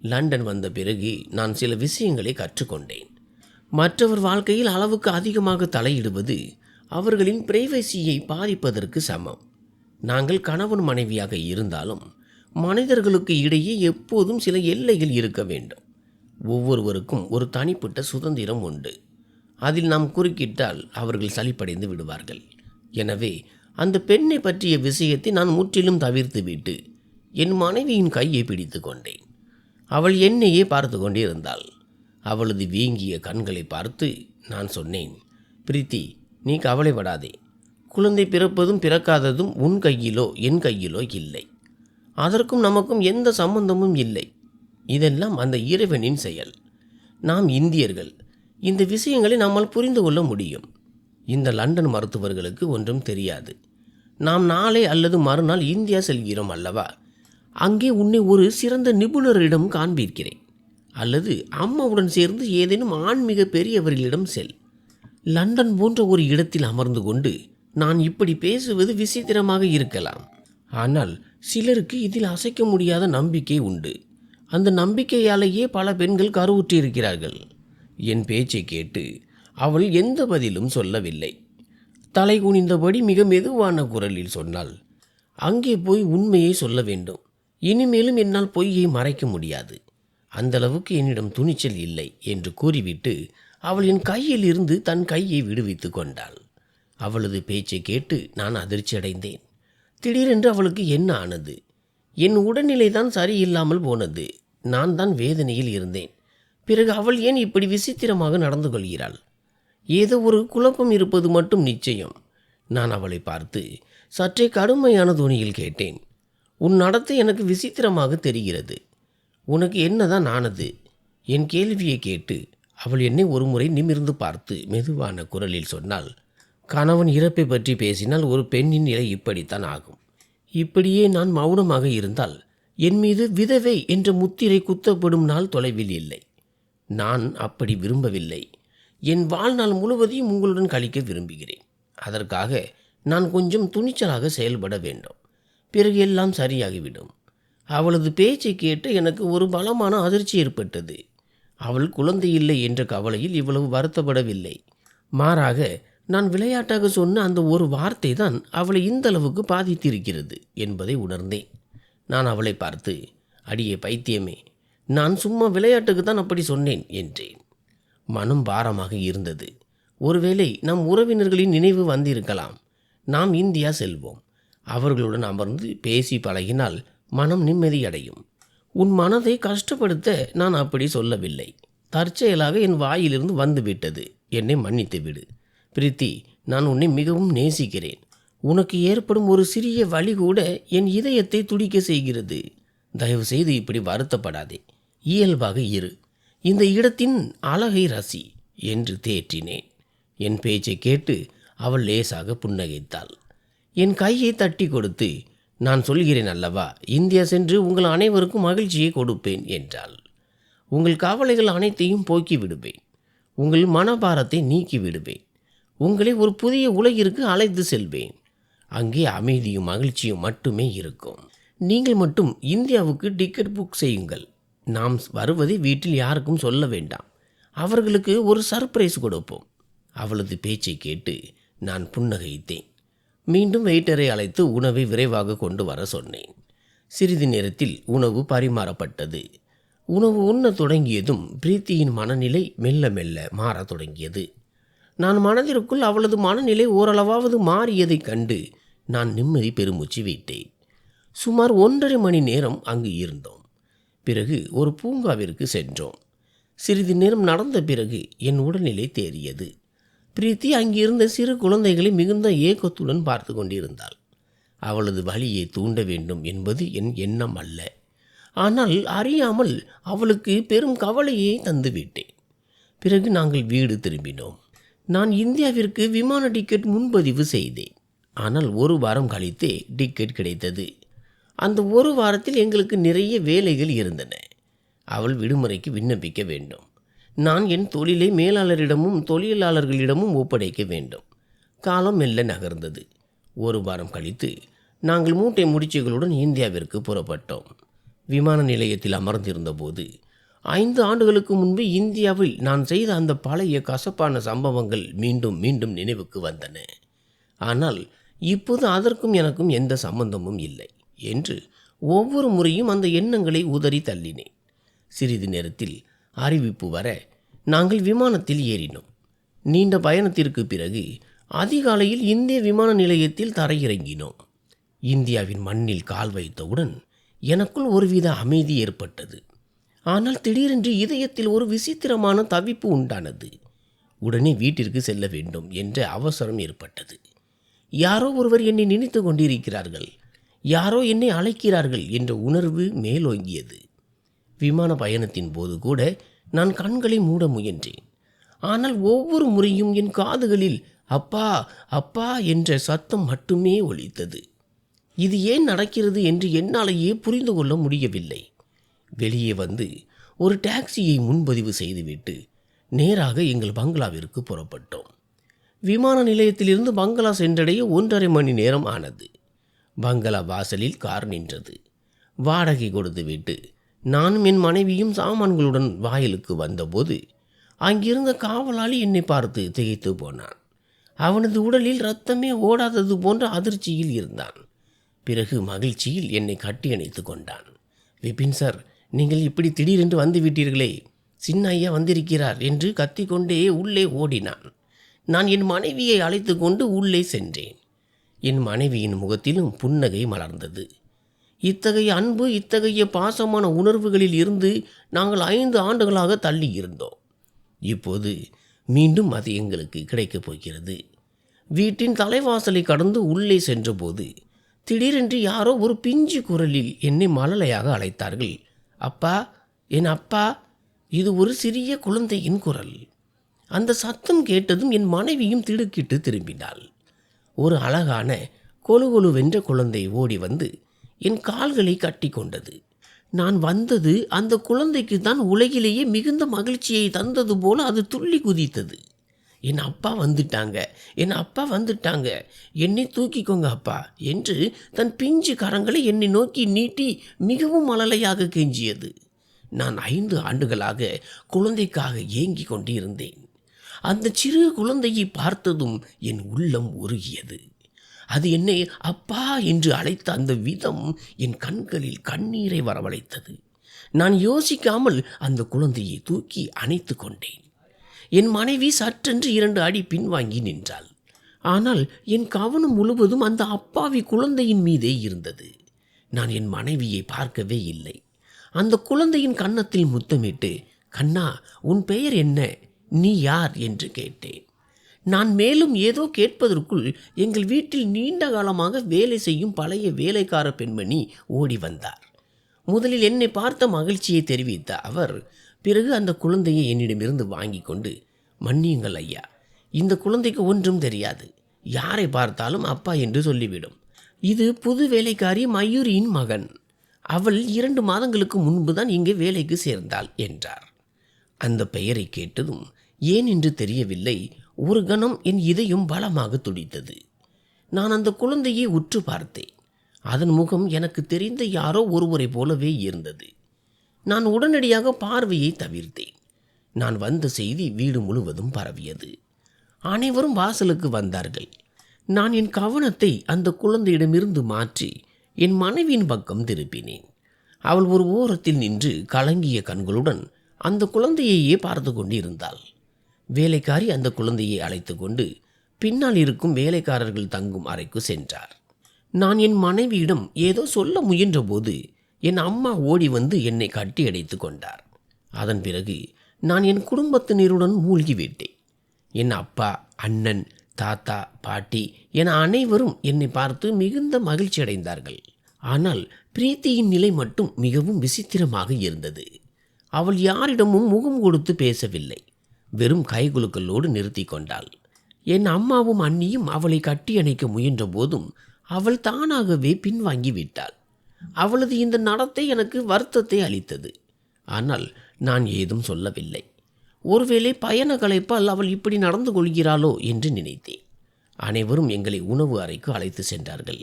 Speaker 1: லண்டன் வந்த பிறகு நான் சில விஷயங்களை கற்றுக்கொண்டேன். மற்றவர் வாழ்க்கையில் அளவுக்கு அதிகமாக தலையிடுவது அவர்களின் பிரைவசியை பாதிப்பதற்கு சமம். நாங்கள் கணவன் மனைவியாக இருந்தாலும் மனிதர்களுக்கு இடையே எப்போதும் சில எல்லைகள் இருக்க வேண்டும். ஒவ்வொருவருக்கும் ஒரு தனிப்பட்ட சுதந்திரம் உண்டு. அதில் நாம் குறுக்கிட்டால் அவர்கள் சலிப்படைந்து விடுவார்கள். எனவே அந்த பெண்ணை பற்றிய விஷயத்தை நான் முற்றிலும் தவிர்த்துவிட்டு என் மனைவியின் கையை பிடித்து கொண்டேன். அவள் என்னையே பார்த்து கொண்டிருந்தாள். அவளது வீங்கிய கண்களை பார்த்து நான் சொன்னேன், பிரீத்தி, நீ கவலைப்படாதே. குழந்தை பிறப்பதும் பிறக்காததும் உன் கையிலோ என் கையிலோ இல்லை. அதற்கும் நமக்கும் எந்த சம்பந்தமும் இல்லை. இதெல்லாம் அந்த இறைவனின் செயல். நாம் இந்தியர்கள். இந்த விஷயங்களை நம்மால் புரிந்து கொள்ள முடியும். இந்த லண்டன் மருத்துவர்களுக்கு ஒன்றும் தெரியாது. நாம் நாளை அல்லது மறுநாள் இந்தியா செல்கிறோம் அல்லவா? அங்கே உன்னை ஒரு சிறந்த நிபுணரிடம் காண்பிக்கிறேன். அல்லது அம்மாவுடன் சேர்ந்து ஏதேனும் ஆன்மீக பெரியவர்களிடம் செல். லண்டன் போன்ற ஒரு இடத்தில் அமர்ந்து கொண்டு நான் இப்படி பேசுவது விசித்திரமாக இருக்கலாம். ஆனால் சிலருக்கு இதில் அசைக்க முடியாத நம்பிக்கை உண்டு. அந்த நம்பிக்கையாலேயே பல பெண்கள் கருவுற்றிருக்கிறார்கள். என் பேச்சை கேட்டு அவள் எந்த பதிலும் சொல்லவில்லை. தலை குனிந்தபடி மிக மெதுவான குரலில் சொன்னாள், அங்கே போய் உண்மையை சொல்ல வேண்டும். இனிமேலும் என்னால் பொய்யை மறைக்க முடியாது. அந்தளவுக்கு என்னிடம் துணிச்சல் இல்லை என்று கூறிவிட்டு அவள் என் கையில் இருந்து தன் கையை விடுவித்து கொண்டாள். அவளது பேச்சை கேட்டு நான் அதிர்ச்சி அடைந்தேன். திடீரென்று அவளுக்கு என்ன ஆனது? என் உடல்நிலை தான் சரியில்லாமல் போனது. நான் தான் வேதனையில் இருந்தேன். பிறகு அவள் ஏன் இப்படி விசித்திரமாக நடந்து கொள்கிறாள்? ஏதோ ஒரு குழப்பம் இருப்பது மட்டும் நிச்சயம். நான் அவளை பார்த்து சற்றே கடுமையான துணியில் கேட்டேன். உன் நடத்தை எனக்கு விசித்திரமாக தெரிகிறது. உனக்கு என்னதான் ஆனது? என் கேள்வியை கேட்டு அவள் என்னை ஒருமுறை நிமிர்ந்து பார்த்து மெதுவான குரலில் சொன்னாள், கணவன் இறப்பை பற்றி பேசினால் ஒரு பெண்ணின் நிலை இப்படித்தான் ஆகும். இப்படியே நான் மௌனமாக இருந்தால் என் மீது விதவை என்ற முத்திரை குத்தப்படும் நாள் தொலைவில் இல்லை. நான் அப்படி விரும்பவில்லை. என் வாழ்நாள் முழுவதையும் உங்களுடன் கழிக்க விரும்புகிறேன். அதற்காக நான் கொஞ்சம் துணிச்சலாக செயல்பட வேண்டும். பிறகு எல்லாம் சரியாகிவிடும். அவளது பேச்சை கேட்டு எனக்கு ஒரு பலமான அதிர்ச்சி ஏற்பட்டது. அவள் குழந்தை இல்லை என்ற கவலையில் இவ்வளவு வருத்தப்படவில்லை. மாறாக நான் விளையாட்டாக சொன்ன அந்த ஒரு வார்த்தை தான் அவளை இந்தளவுக்கு பாதித்திருக்கிறது என்பதை உணர்ந்தேன். நான் அவளை பார்த்து, அடியே பைத்தியமே, நான் சும்மா விளையாட்டுக்கு தான் அப்படி சொன்னேன் என்றேன். மனம் பாரமாக இருந்தது. ஒருவேளை நம் உறவினர்களின் நினைவு வந்திருக்கலாம். நாம் இந்தியா செல்வோம். அவர்களுடன் அமர்ந்து பேசி பழகினால் மனம் நிம்மதியடையும். உன் மனதை கஷ்டப்படுத்த நான் அப்படி சொல்லவில்லை. தற்செயலாக என் வாயிலிருந்து வந்துவிட்டது. என்னை மன்னித்து விடு. பிரீத்தி, நான் உன்னை மிகவும் நேசிக்கிறேன். உனக்கு ஏற்படும் ஒரு சிறிய வலி கூட என் இதயத்தை துடிக்க செய்கிறது. தயவு செய்து இப்படி வருத்தப்படாதே. இயல்பாக இரு. இந்த இடத்தின் அழகை ரசி என்று தேற்றினேன். என் பேச்சை கேட்டு அவள் லேசாக புன்னகைத்தாள். என் கையை தட்டி கொடுத்து, நான் சொல்கிறேன் அல்லவா, இந்தியா சென்று உங்கள் அனைவருக்கும் மகிழ்ச்சியை கொடுப்பேன் என்றாள். உங்கள் கவலைகள் அனைத்தையும் போக்கி விடுவேன். உங்கள் மனபாரத்தை நீக்கி விடுவேன். உங்களை ஒரு புதிய உலகிற்கு அழைத்து செல்வேன். அங்கே அமைதியும் மகிழ்ச்சியும் மட்டுமே இருக்கும். நீங்கள் மட்டும் இந்தியாவுக்கு டிக்கெட் புக் செய்யுங்கள். நாம் வருவதை வீட்டில் யாருக்கும் சொல்ல வேண்டாம். அவர்களுக்கு ஒரு சர்ப்ரைஸ் கொடுப்போம். அவளது பேச்சை கேட்டு நான் புன்னகைத்தேன். மீண்டும் வெயிட்டரை அழைத்து உணவை விரைவாக கொண்டு வர சொன்னேன். சிறிது நேரத்தில் உணவு பரிமாறப்பட்டது. உணவு உண்ணத் தொடங்கியதும் பிரீத்தியின் மனநிலை மெல்ல மெல்ல மாறத் தொடங்கியது. நான் மனதிற்குள் அவளது மனநிலை ஓரளவாவது மாறியதைக் கண்டு நான் நிம்மதி பெருமூச்சு விட்டேன். சுமார் 1.5 மணி நேரம் அங்கு இருந்தோம். பிறகு ஒரு பூங்காவிற்கு சென்றோம். சிறிது நேரம் நடந்த பிறகு என் உடல்நிலை தேறியது. பிரீத்தி அங்கிருந்த சிறு குழந்தைகளை மிகுந்த ஏக்கத்துடன் பார்த்து கொண்டிருந்தாள். அவளது வலியை தூண்ட வேண்டும் என்பது என் எண்ணம் அல்ல. ஆனால் அறியாமல் அவளுக்கு பெரும் கவலையை தந்துவிட்டேன். பிறகு நாங்கள் வீடு திரும்பினோம். நான் இந்தியாவிற்கு விமான டிக்கெட் முன்பதிவு செய்தேன். ஆனால் 1 வாரம் கழித்தே டிக்கெட் கிடைத்தது. அந்த 1 வாரத்தில் எங்களுக்கு நிறைய வேலைகள் இருந்தன. அவள் விடுமுறைக்கு விண்ணப்பிக்க வேண்டும். நான் என் தொழிலை மேலாளரிடமும் தொழிலாளர்களிடமும் ஒப்படைக்க வேண்டும். காலம் மெல்ல நகர்ந்தது. 1 வாரம் கழித்து நாங்கள் மூட்டை முடிச்சுகளுடன் இந்தியாவிற்கு புறப்பட்டோம். விமான நிலையத்தில் அமர்ந்திருந்த போது 5 ஆண்டுகளுக்கு முன்பு இந்தியாவில் நான் செய்த அந்த பழைய கசப்பான சம்பவங்கள் மீண்டும் மீண்டும் நினைவுக்கு வந்தன. ஆனால் இப்போது அதற்கும் எனக்கும் எந்த சம்பந்தமும் இல்லை என்று ஒவ்வொரு முறையும் அந்த எண்ணங்களை உதறி தள்ளினேன். சிறிது நேரத்தில் அறிவிப்பு வர நாங்கள் விமானத்தில் ஏறினோம். நீண்ட பயணத்திற்கு பிறகு அதிகாலையில் இந்திய விமான நிலையத்தில் தரையிறங்கினோம். இந்தியாவின் மண்ணில் கால் வைத்தவுடன் எனக்குள் ஒருவித அமைதி ஏற்பட்டது. ஆனால் திடீரென்று இதயத்தில் ஒரு விசித்திரமான தவிப்பு உண்டானது. உடனே வீட்டிற்கு செல்ல வேண்டும் என்ற அவசரம் ஏற்பட்டது. யாரோ ஒருவர் என்னை நினைத்து கொண்டிருக்கிறார்கள், யாரோ என்னை அழைக்கிறார்கள் என்ற உணர்வு மேலோங்கியது. விமான பயணத்தின் போது கூட நான் கண்களை மூட முயன்றேன். ஆனால் ஒவ்வொரு முறையும் என் காதுகளில் அப்பா அப்பா என்ற சத்தம் மட்டுமே ஒலித்தது. இது ஏன் நடக்கிறது என்று என்னாலேயே புரிந்து கொள்ள முடியவில்லை. வெளியே வந்து ஒரு டாக்ஸியை முன்பதிவு செய்துவிட்டு நேராக எங்கள் பங்களாவிற்கு புறப்பட்டோம். விமான நிலையத்திலிருந்து பங்களா சென்றடைய 1.5 மணி நேரம் ஆனது. பங்களா வாசலில் கார் நின்றது. வாடகை கொடுத்துவிட்டு நானும் என் மனைவியும் சாமான்களுடன் வாயிலுக்கு வந்தபோது அங்கிருந்த காவலாளி என்னை பார்த்து திகைத்து போனான். அவனது உடலில் இரத்தமே ஓடாதது போன்ற அதிர்ச்சியில் இருந்தான். பிறகு மகிழ்ச்சியில் என்னை கட்டி அணைத்து கொண்டான். விபின் சார், நீங்கள் இப்படி திடீரென்று வந்து விட்டீர்களே, சின்ன ஐயா வந்திருக்கிறார் என்று கத்திக்கொண்டே உள்ளே ஓடினான். நான் என் மனைவியை அழைத்து கொண்டு உள்ளே சென்றேன். என் மனைவியின் முகத்திலும் புன்னகை மலர்ந்தது. இத்தகைய அன்பு, இத்தகைய பாசமான உணர்வுகளில் இருந்து நாங்கள் 5 ஆண்டுகளாக தள்ளி இருந்தோம். இப்போது மீண்டும் அது எங்களுக்கு கிடைக்கப் போகிறது. வீட்டின் தலைவாசலை கடந்து உள்ளே சென்றபோது திடீரென்று யாரோ ஒரு பிஞ்சு குரலில் என்னை மழலையாக அழைத்தார்கள். அப்பா, என் அப்பா. இது ஒரு சிறிய குழந்தையின் குரல். அந்த சத்தம் கேட்டதும் என் மனைவியும் திடுக்கிட்டு திரும்பினாள். ஒரு அழகான கொழுகொழுவென்ற குழந்தை ஓடி வந்து என் கால்களை கட்டி கொண்டது. நான் வந்தது அந்த குழந்தைக்கு தான் உலகிலேயே மிகுந்த மகிழ்ச்சியை தந்தது போல அது துள்ளி குதித்தது. என் அப்பா வந்துட்டாங்க, என் அப்பா வந்துட்டாங்க, என்னை தூக்கிக்கோங்க அப்பா என்று தன் பிஞ்சு கரங்களை என்னை நோக்கி நீட்டி மிகவும் மழலையாக கெஞ்சியது. நான் 5 ஆண்டுகளாக குழந்தைக்காக ஏங்கி கொண்டு இருந்தேன். அந்த சிறு குழந்தையை பார்த்ததும் என் உள்ளம் உருகியது. அது என்னை அப்பா என்று அழைத்த அந்த விதம் என் கண்களில் கண்ணீரை வரவழைத்தது. நான் யோசிக்காமல் அந்த குழந்தையை தூக்கி அணைத்து கொண்டேன். என் மனைவி சற்றென்று 2 அடி பின்வாங்கி நின்றாள். ஆனால் என் கவனம் முழுவதும் அந்த அப்பாவி குழந்தையின் மீதே இருந்தது. நான் என் மனைவியை பார்க்கவே இல்லை. அந்த குழந்தையின் கன்னத்தில் முத்தமிட்டு, கண்ணா, உன் பெயர் என்ன, நீ யார் என்று கேட்டேன். நான் மேலும் ஏதோ கேட்பதற்குள் எங்கள் வீட்டில் நீண்ட காலமாக வேலை செய்யும் பழைய வேலைக்கார பெண்மணி ஓடி வந்தார். முதலில் என்னை பார்த்த மகிழ்ச்சியை தெரிவித்த அவர் பிறகு அந்த குழந்தையை என்னிடமிருந்து வாங்கி கொண்டு, மன்னியுங்கள் ஐயா, இந்த குழந்தைக்கு ஒன்றும் தெரியாது, யாரை பார்த்தாலும் அப்பா என்று சொல்லிவிடும். இது புது வேலைக்காரி மயூரியின் மகன். அவள் 2 மாதங்களுக்கு முன்பு தான் இங்கே வேலைக்கு சேர்ந்தாள் என்றார். அந்த பெயரை கேட்டதும் ஏன் என்று தெரியவில்லை, ஒரு கணம் என் இதயம் பலமாக துடித்தது. நான் அந்த குழந்தையை உற்று பார்த்தேன். அதன் முகம் எனக்கு தெரிந்த யாரோ ஒருவரை போலவே இருந்தது. நான் உடனடியாக பார்வையை தவிர்த்தேன். நான் வந்த செய்தி வீடு முழுவதும் பரவியது. அனைவரும் வாசலுக்கு வந்தார்கள். நான் என் கவனத்தை அந்த குழந்தையிடமிருந்து மாற்றி என் மனைவியின் பக்கம் திருப்பினேன். அவள் ஒரு ஓரத்தில் நின்று கலங்கிய கண்களுடன் அந்த குழந்தையையே பார்த்து கொண்டு இருந்தாள். வேலைக்காரி அந்த குழந்தையை அழைத்து கொண்டு பின்னால் இருக்கும் வேலைக்காரர்கள் தங்கும் அறைக்கு சென்றார். நான் என் மனைவியிடம் ஏதோ சொல்ல முயன்றபோது என் அம்மா ஓடி வந்து என்னை கட்டி அடைத்து கொண்டார். அதன் பிறகு நான் என் குடும்பத்தினருடன் மூழ்கிவிட்டேன். என் அப்பா, அண்ணன், தாத்தா, பாட்டி என அனைவரும் என்னை பார்த்து மிகுந்த மகிழ்ச்சி அடைந்தார்கள். ஆனால் பிரீத்தியின் நிலை மட்டும் மிகவும் விசித்திரமாக இருந்தது. அவள் யாரிடமும் முகம் கொடுத்து பேசவில்லை. வெறும் கைகுலுக்கலோடு நிறுத்தி கொண்டாள். என் அம்மாவும் அண்ணியும் அவளை கட்டி அணைக்க முயன்ற போதும் அவள் தானாகவே பின்வாங்கி விட்டாள். அவளது இந்த நடத்தை எனக்கு வருத்தத்தை அளித்தது. ஆனால் நான் ஏதும் சொல்லவில்லை. ஒருவேளை பயண களைப்பால் அவள் இப்படி நடந்து கொள்கிறாளோ என்று நினைத்தேன். அனைவரும் எங்களை உணவு அறைக்கு அழைத்து சென்றார்கள்.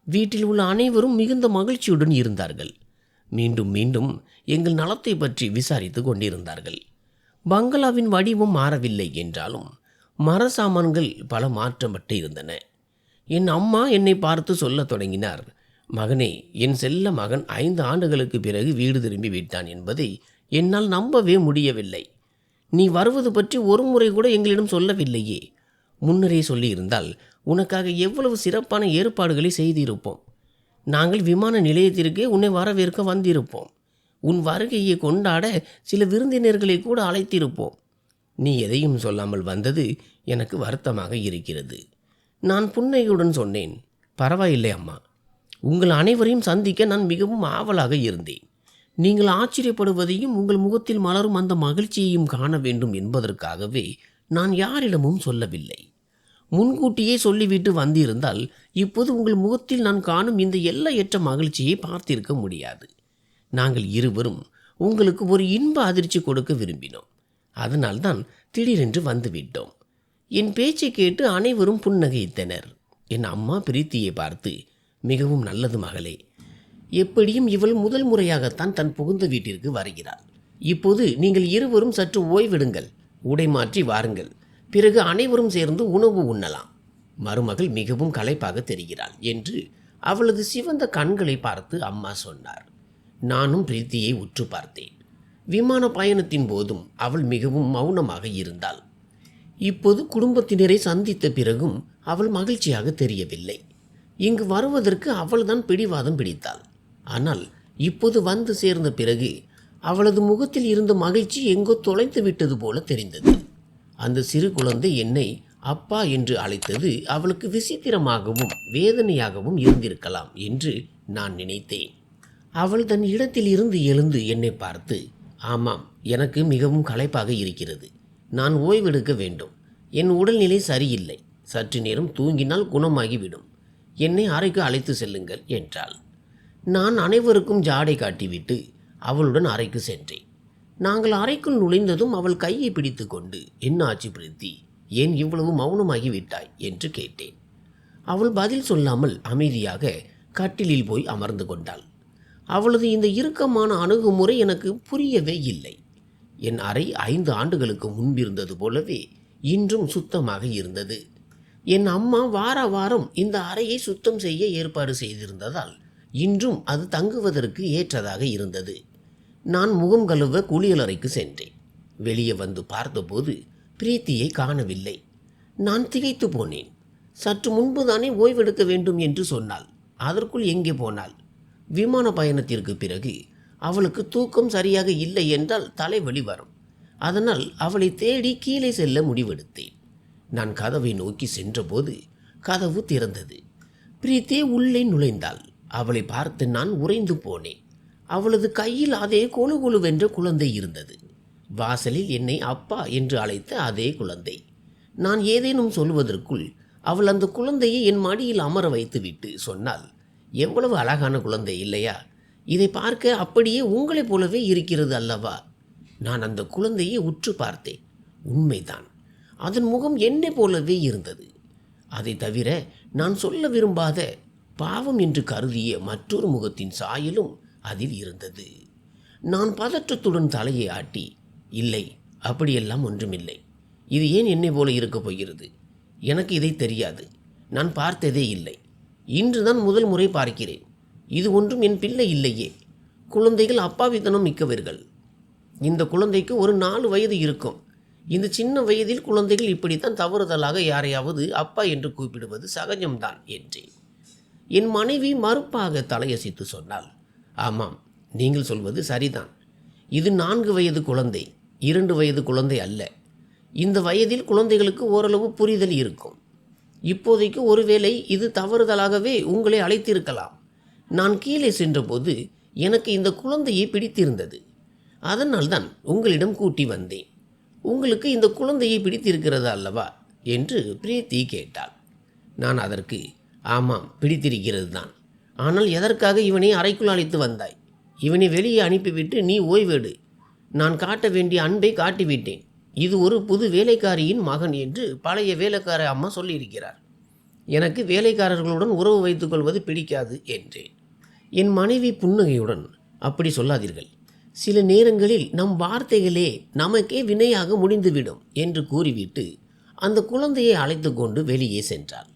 Speaker 1: வீட்டில் உள்ள அனைவரும் மிகுந்த மகிழ்ச்சியுடன் இருந்தார்கள். மீண்டும் மீண்டும் எங்கள் நலத்தை பற்றி விசாரித்து கொண்டிருந்தார்கள். பங்களாவின் வடிவம் மாறவில்லை என்றாலும் மர சாமான்கள் பல மாற்றப்பட்டு இருந்தன. என் அம்மா என்னை பார்த்து சொல்லத் தொடங்கினார், மகனே, என் செல்ல மகன் 5 ஆண்டுகளுக்கு பிறகு வீடு திரும்பி விட்டான் என்பதை என்னால் நம்பவே முடியவில்லை. நீ வருவது பற்றி ஒரு முறை கூட எங்களிடம் சொல்லவில்லையே. முன்னரே சொல்லியிருந்தால் உனக்காக எவ்வளவு சிறப்பான ஏற்பாடுகளை செய்திருப்போம். நாங்கள் விமான நிலையத்திற்கே உன்னை வரவேற்க வந்திருப்போம். உன் வருகையை கொண்டாட சில விருந்தினர்களை கூட அழைத்திருப்போம். நீ எதையும் சொல்லாமல் வந்தது எனக்கு வருத்தமாக இருக்கிறது. நான் புன்னையுடன் சொன்னேன், பரவாயில்லை அம்மா, உங்கள் அனைவரையும் சந்திக்க நான் மிகவும் ஆவலாக இருந்தேன். நீங்கள் ஆச்சரியப்படுவதையும் உங்கள் முகத்தில் மலரும் அந்த மகிழ்ச்சியையும் காண வேண்டும் என்பதற்காகவே நான் யாரிடமும் சொல்லவில்லை. முன்கூட்டியே சொல்லிவிட்டு வந்திருந்தால் இப்போது உங்கள் முகத்தில் நான் காணும் இந்த எல்லையற்ற மகிழ்ச்சியை பார்த்திருக்க முடியாது. நாங்கள் இருவரும் உங்களுக்கு ஒரு இன்ப அதிர்ச்சி கொடுக்க விரும்பினோம். அதனால்தான் திடீரென்று வந்துவிட்டோம். என் பேச்சை கேட்டு அனைவரும் புன்னகைத்தனர். என் அம்மா பிரீத்தியை பார்த்து, மிகவும் நல்லது மகளே, எப்படியும் இவள் முதல் முறையாகத்தான் தன் புகுந்த வீட்டிற்கு வருகிறாள். இப்போது நீங்கள் இருவரும் சற்று ஓய்விடுங்கள், உடை மாற்றி வாருங்கள், பிறகு அனைவரும் சேர்ந்து உணவு உண்ணலாம். மருமகள் மிகவும் களைப்பாக தெரிகிறாள் என்று அவளது சிவந்த கண்களை பார்த்து அம்மா சொன்னார். நானும் பிரீத்தியை உற்று பார்த்தேன். விமான பயணத்தின் போதும் அவள் மிகவும் மௌனமாக இருந்தாள். இப்போது குடும்பத்தினரை சந்தித்த பிறகும் அவள் மகிழ்ச்சியாக தெரியவில்லை. இங்கு வருவதற்கு அவள்தான் பிடிவாதம் பிடித்தாள். ஆனால் இப்போது வந்து சேர்ந்த பிறகு அவளது முகத்தில் இருந்த மகிழ்ச்சி எங்கோ தொலைத்து விட்டது போல தெரிந்தது. அந்த சிறு குழந்தை என்னை அப்பா என்று அழைத்தது அவளுக்கு விசித்திரமாகவும் வேதனையாகவும் இருந்திருக்கலாம் என்று நான் நினைத்தேன். அவள் தன் இடத்தில் இருந்து எழுந்து என்னை பார்த்து, ஆமாம், எனக்கு மிகவும் களைப்பாக இருக்கிறது. நான் ஓய்வெடுக்க வேண்டும். என் உடல்நிலை சரியில்லை. சற்று நேரம் தூங்கினால் குணமாகிவிடும். என்னை அறைக்கு அழைத்து செல்லுங்கள் என்றாள். நான் அனைவருக்கும் ஜாடை காட்டிவிட்டு அவளுடன் அறைக்கு சென்றேன். நாங்கள் அறைக்குள் நுழைந்ததும் அவள் கையை பிடித்து கொண்டு, என்ன ஆச்சு பிரீத்தி, ஏன் இவ்வளவு மௌனமாகி விட்டாய் என்று கேட்டேன். அவள் பதில் சொல்லாமல் அமைதியாக கட்டிலில் போய் அமர்ந்து கொண்டாள். அவளது இந்த இறுக்கமான அணுகுமுறை எனக்கு புரியவே இல்லை. என் அறை 5 ஆண்டுகளுக்கு முன்பிருந்தது போலவே இன்றும் சுத்தமாக இருந்தது. என் அம்மா வார வாரம் இந்த அறையை சுத்தம் செய்ய ஏற்பாடு செய்திருந்ததால் இன்றும் அது தங்குவதற்கு ஏற்றதாக இருந்தது. நான் முகம் கழுவ குளியலறைக்கு சென்றேன். வெளியே வந்து பார்த்தபோது பிரீத்தியை காணவில்லை. நான் திகைத்து போனேன். சற்று முன்புதானே ஓய்வெடுக்க வேண்டும் என்று சொன்னாள். அதற்குள் எங்கே போனாள்? விமான பயணத்திற்கு பிறகு அவளுக்கு தூக்கம் சரியாக இல்லை என்றால் தலைவலி வரும். அதனால் அவளை தேடி கீழே செல்ல முடிவெடுத்தேன். நான் கதவை நோக்கி சென்றபோது கதவு திறந்தது. பிரீத்தி உள்ளே நுழைந்தாள். அவளை பார்த்து நான் உறைந்து போனேன். அவளது கையில் அதே கொழு கொழுவென்ற குழந்தை இருந்தது. வாசலில் என்னை அப்பா என்று அழைத்த அதே குழந்தை. நான் ஏதேனும் சொல்வதற்குள் அவள் அந்த குழந்தையை என் மடியில் அமர வைத்துவிட்டு சொன்னாள், எவ்வளவு அழகான குழந்தை இல்லையா? இதை பார்க்க அப்படியே உங்களைப் போலவே இருக்கிறது அல்லவா? நான் அந்த குழந்தையை உற்று பார்த்தேன். உண்மைதான், அதன் முகம் என்னை போலவே இருந்தது. அதை தவிர நான் சொல்ல விரும்பாத, பாவம் என்று கருதிய மற்றொரு முகத்தின் சாயலும் அதில் இருந்தது. நான் பதற்றத்துடன் தலையை ஆட்டி, இல்லை, அப்படியெல்லாம் ஒன்றுமில்லை. இது ஏன் என்னை போல இருக்கப் போகிறது? எனக்கு இதை தெரியாது. நான் பார்த்ததே இல்லை. இன்றுதான் முதல் முறை பார்க்கிறேன். இது ஒன்றும் என் பிள்ளை இல்லையே. குழந்தைகள் அப்பாவித்தனம் மிக்கவர்கள். இந்த குழந்தைக்கு ஒரு 4 வயது இருக்கும். இந்த சின்ன வயதில் குழந்தைகள் இப்படித்தான் தவறுதலாக யாரையாவது அப்பா என்று கூப்பிடுவது சகஜம்தான் என்றேன். என் மனைவி மறுப்பாக தலையசைத்து சொன்னாள், ஆமாம், நீங்கள் சொல்வது சரிதான். இது 4 வயது குழந்தை, 2 வயது குழந்தை அல்ல. இந்த வயதில் குழந்தைகளுக்கு ஓரளவு புரிதல் இருக்கும். இப்போதைக்கு ஒருவேளை இது தவறுதலாகவே உங்களை அழைத்திருக்கலாம். நான் கீழே சென்றபோது எனக்கு இந்த குழந்தையை பிடித்திருந்தது. அதனால்தான் உங்களிடம் கூட்டி வந்தேன். உங்களுக்கு இந்த குழந்தையை பிடித்திருக்கிறதா அல்லவா என்று பிரீத்தி கேட்டாள். நான் அதற்கு, ஆமாம், பிடித்திருக்கிறது தான். ஆனால் எதற்காக இவனை அறைக்குள் அழைத்து வந்தாய்? இவனை வெளியே அனுப்பிவிட்டு நீ ஓய்வெடு. நான் காட்ட வேண்டிய அன்பை காட்டிவிட்டேன். இது ஒரு புது வேலைக்காரியின் மகன் என்று பழைய வேலைக்கார அம்மா சொல்லியிருக்கிறார். எனக்கு வேலைக்காரர்களுடன் உறவு வைத்துக்கொள்வது பிடிக்காது என்றேன். என் மனைவி புன்னகையுடன், அப்படி சொல்லாதீர்கள். சில நேரங்களில் நம் வார்த்தைகளே நமக்கே வினையாக முடிந்துவிடும் என்று கூறிவிட்டு அந்த குழந்தையை அழைத்து கொண்டு வெளியே சென்றாள்.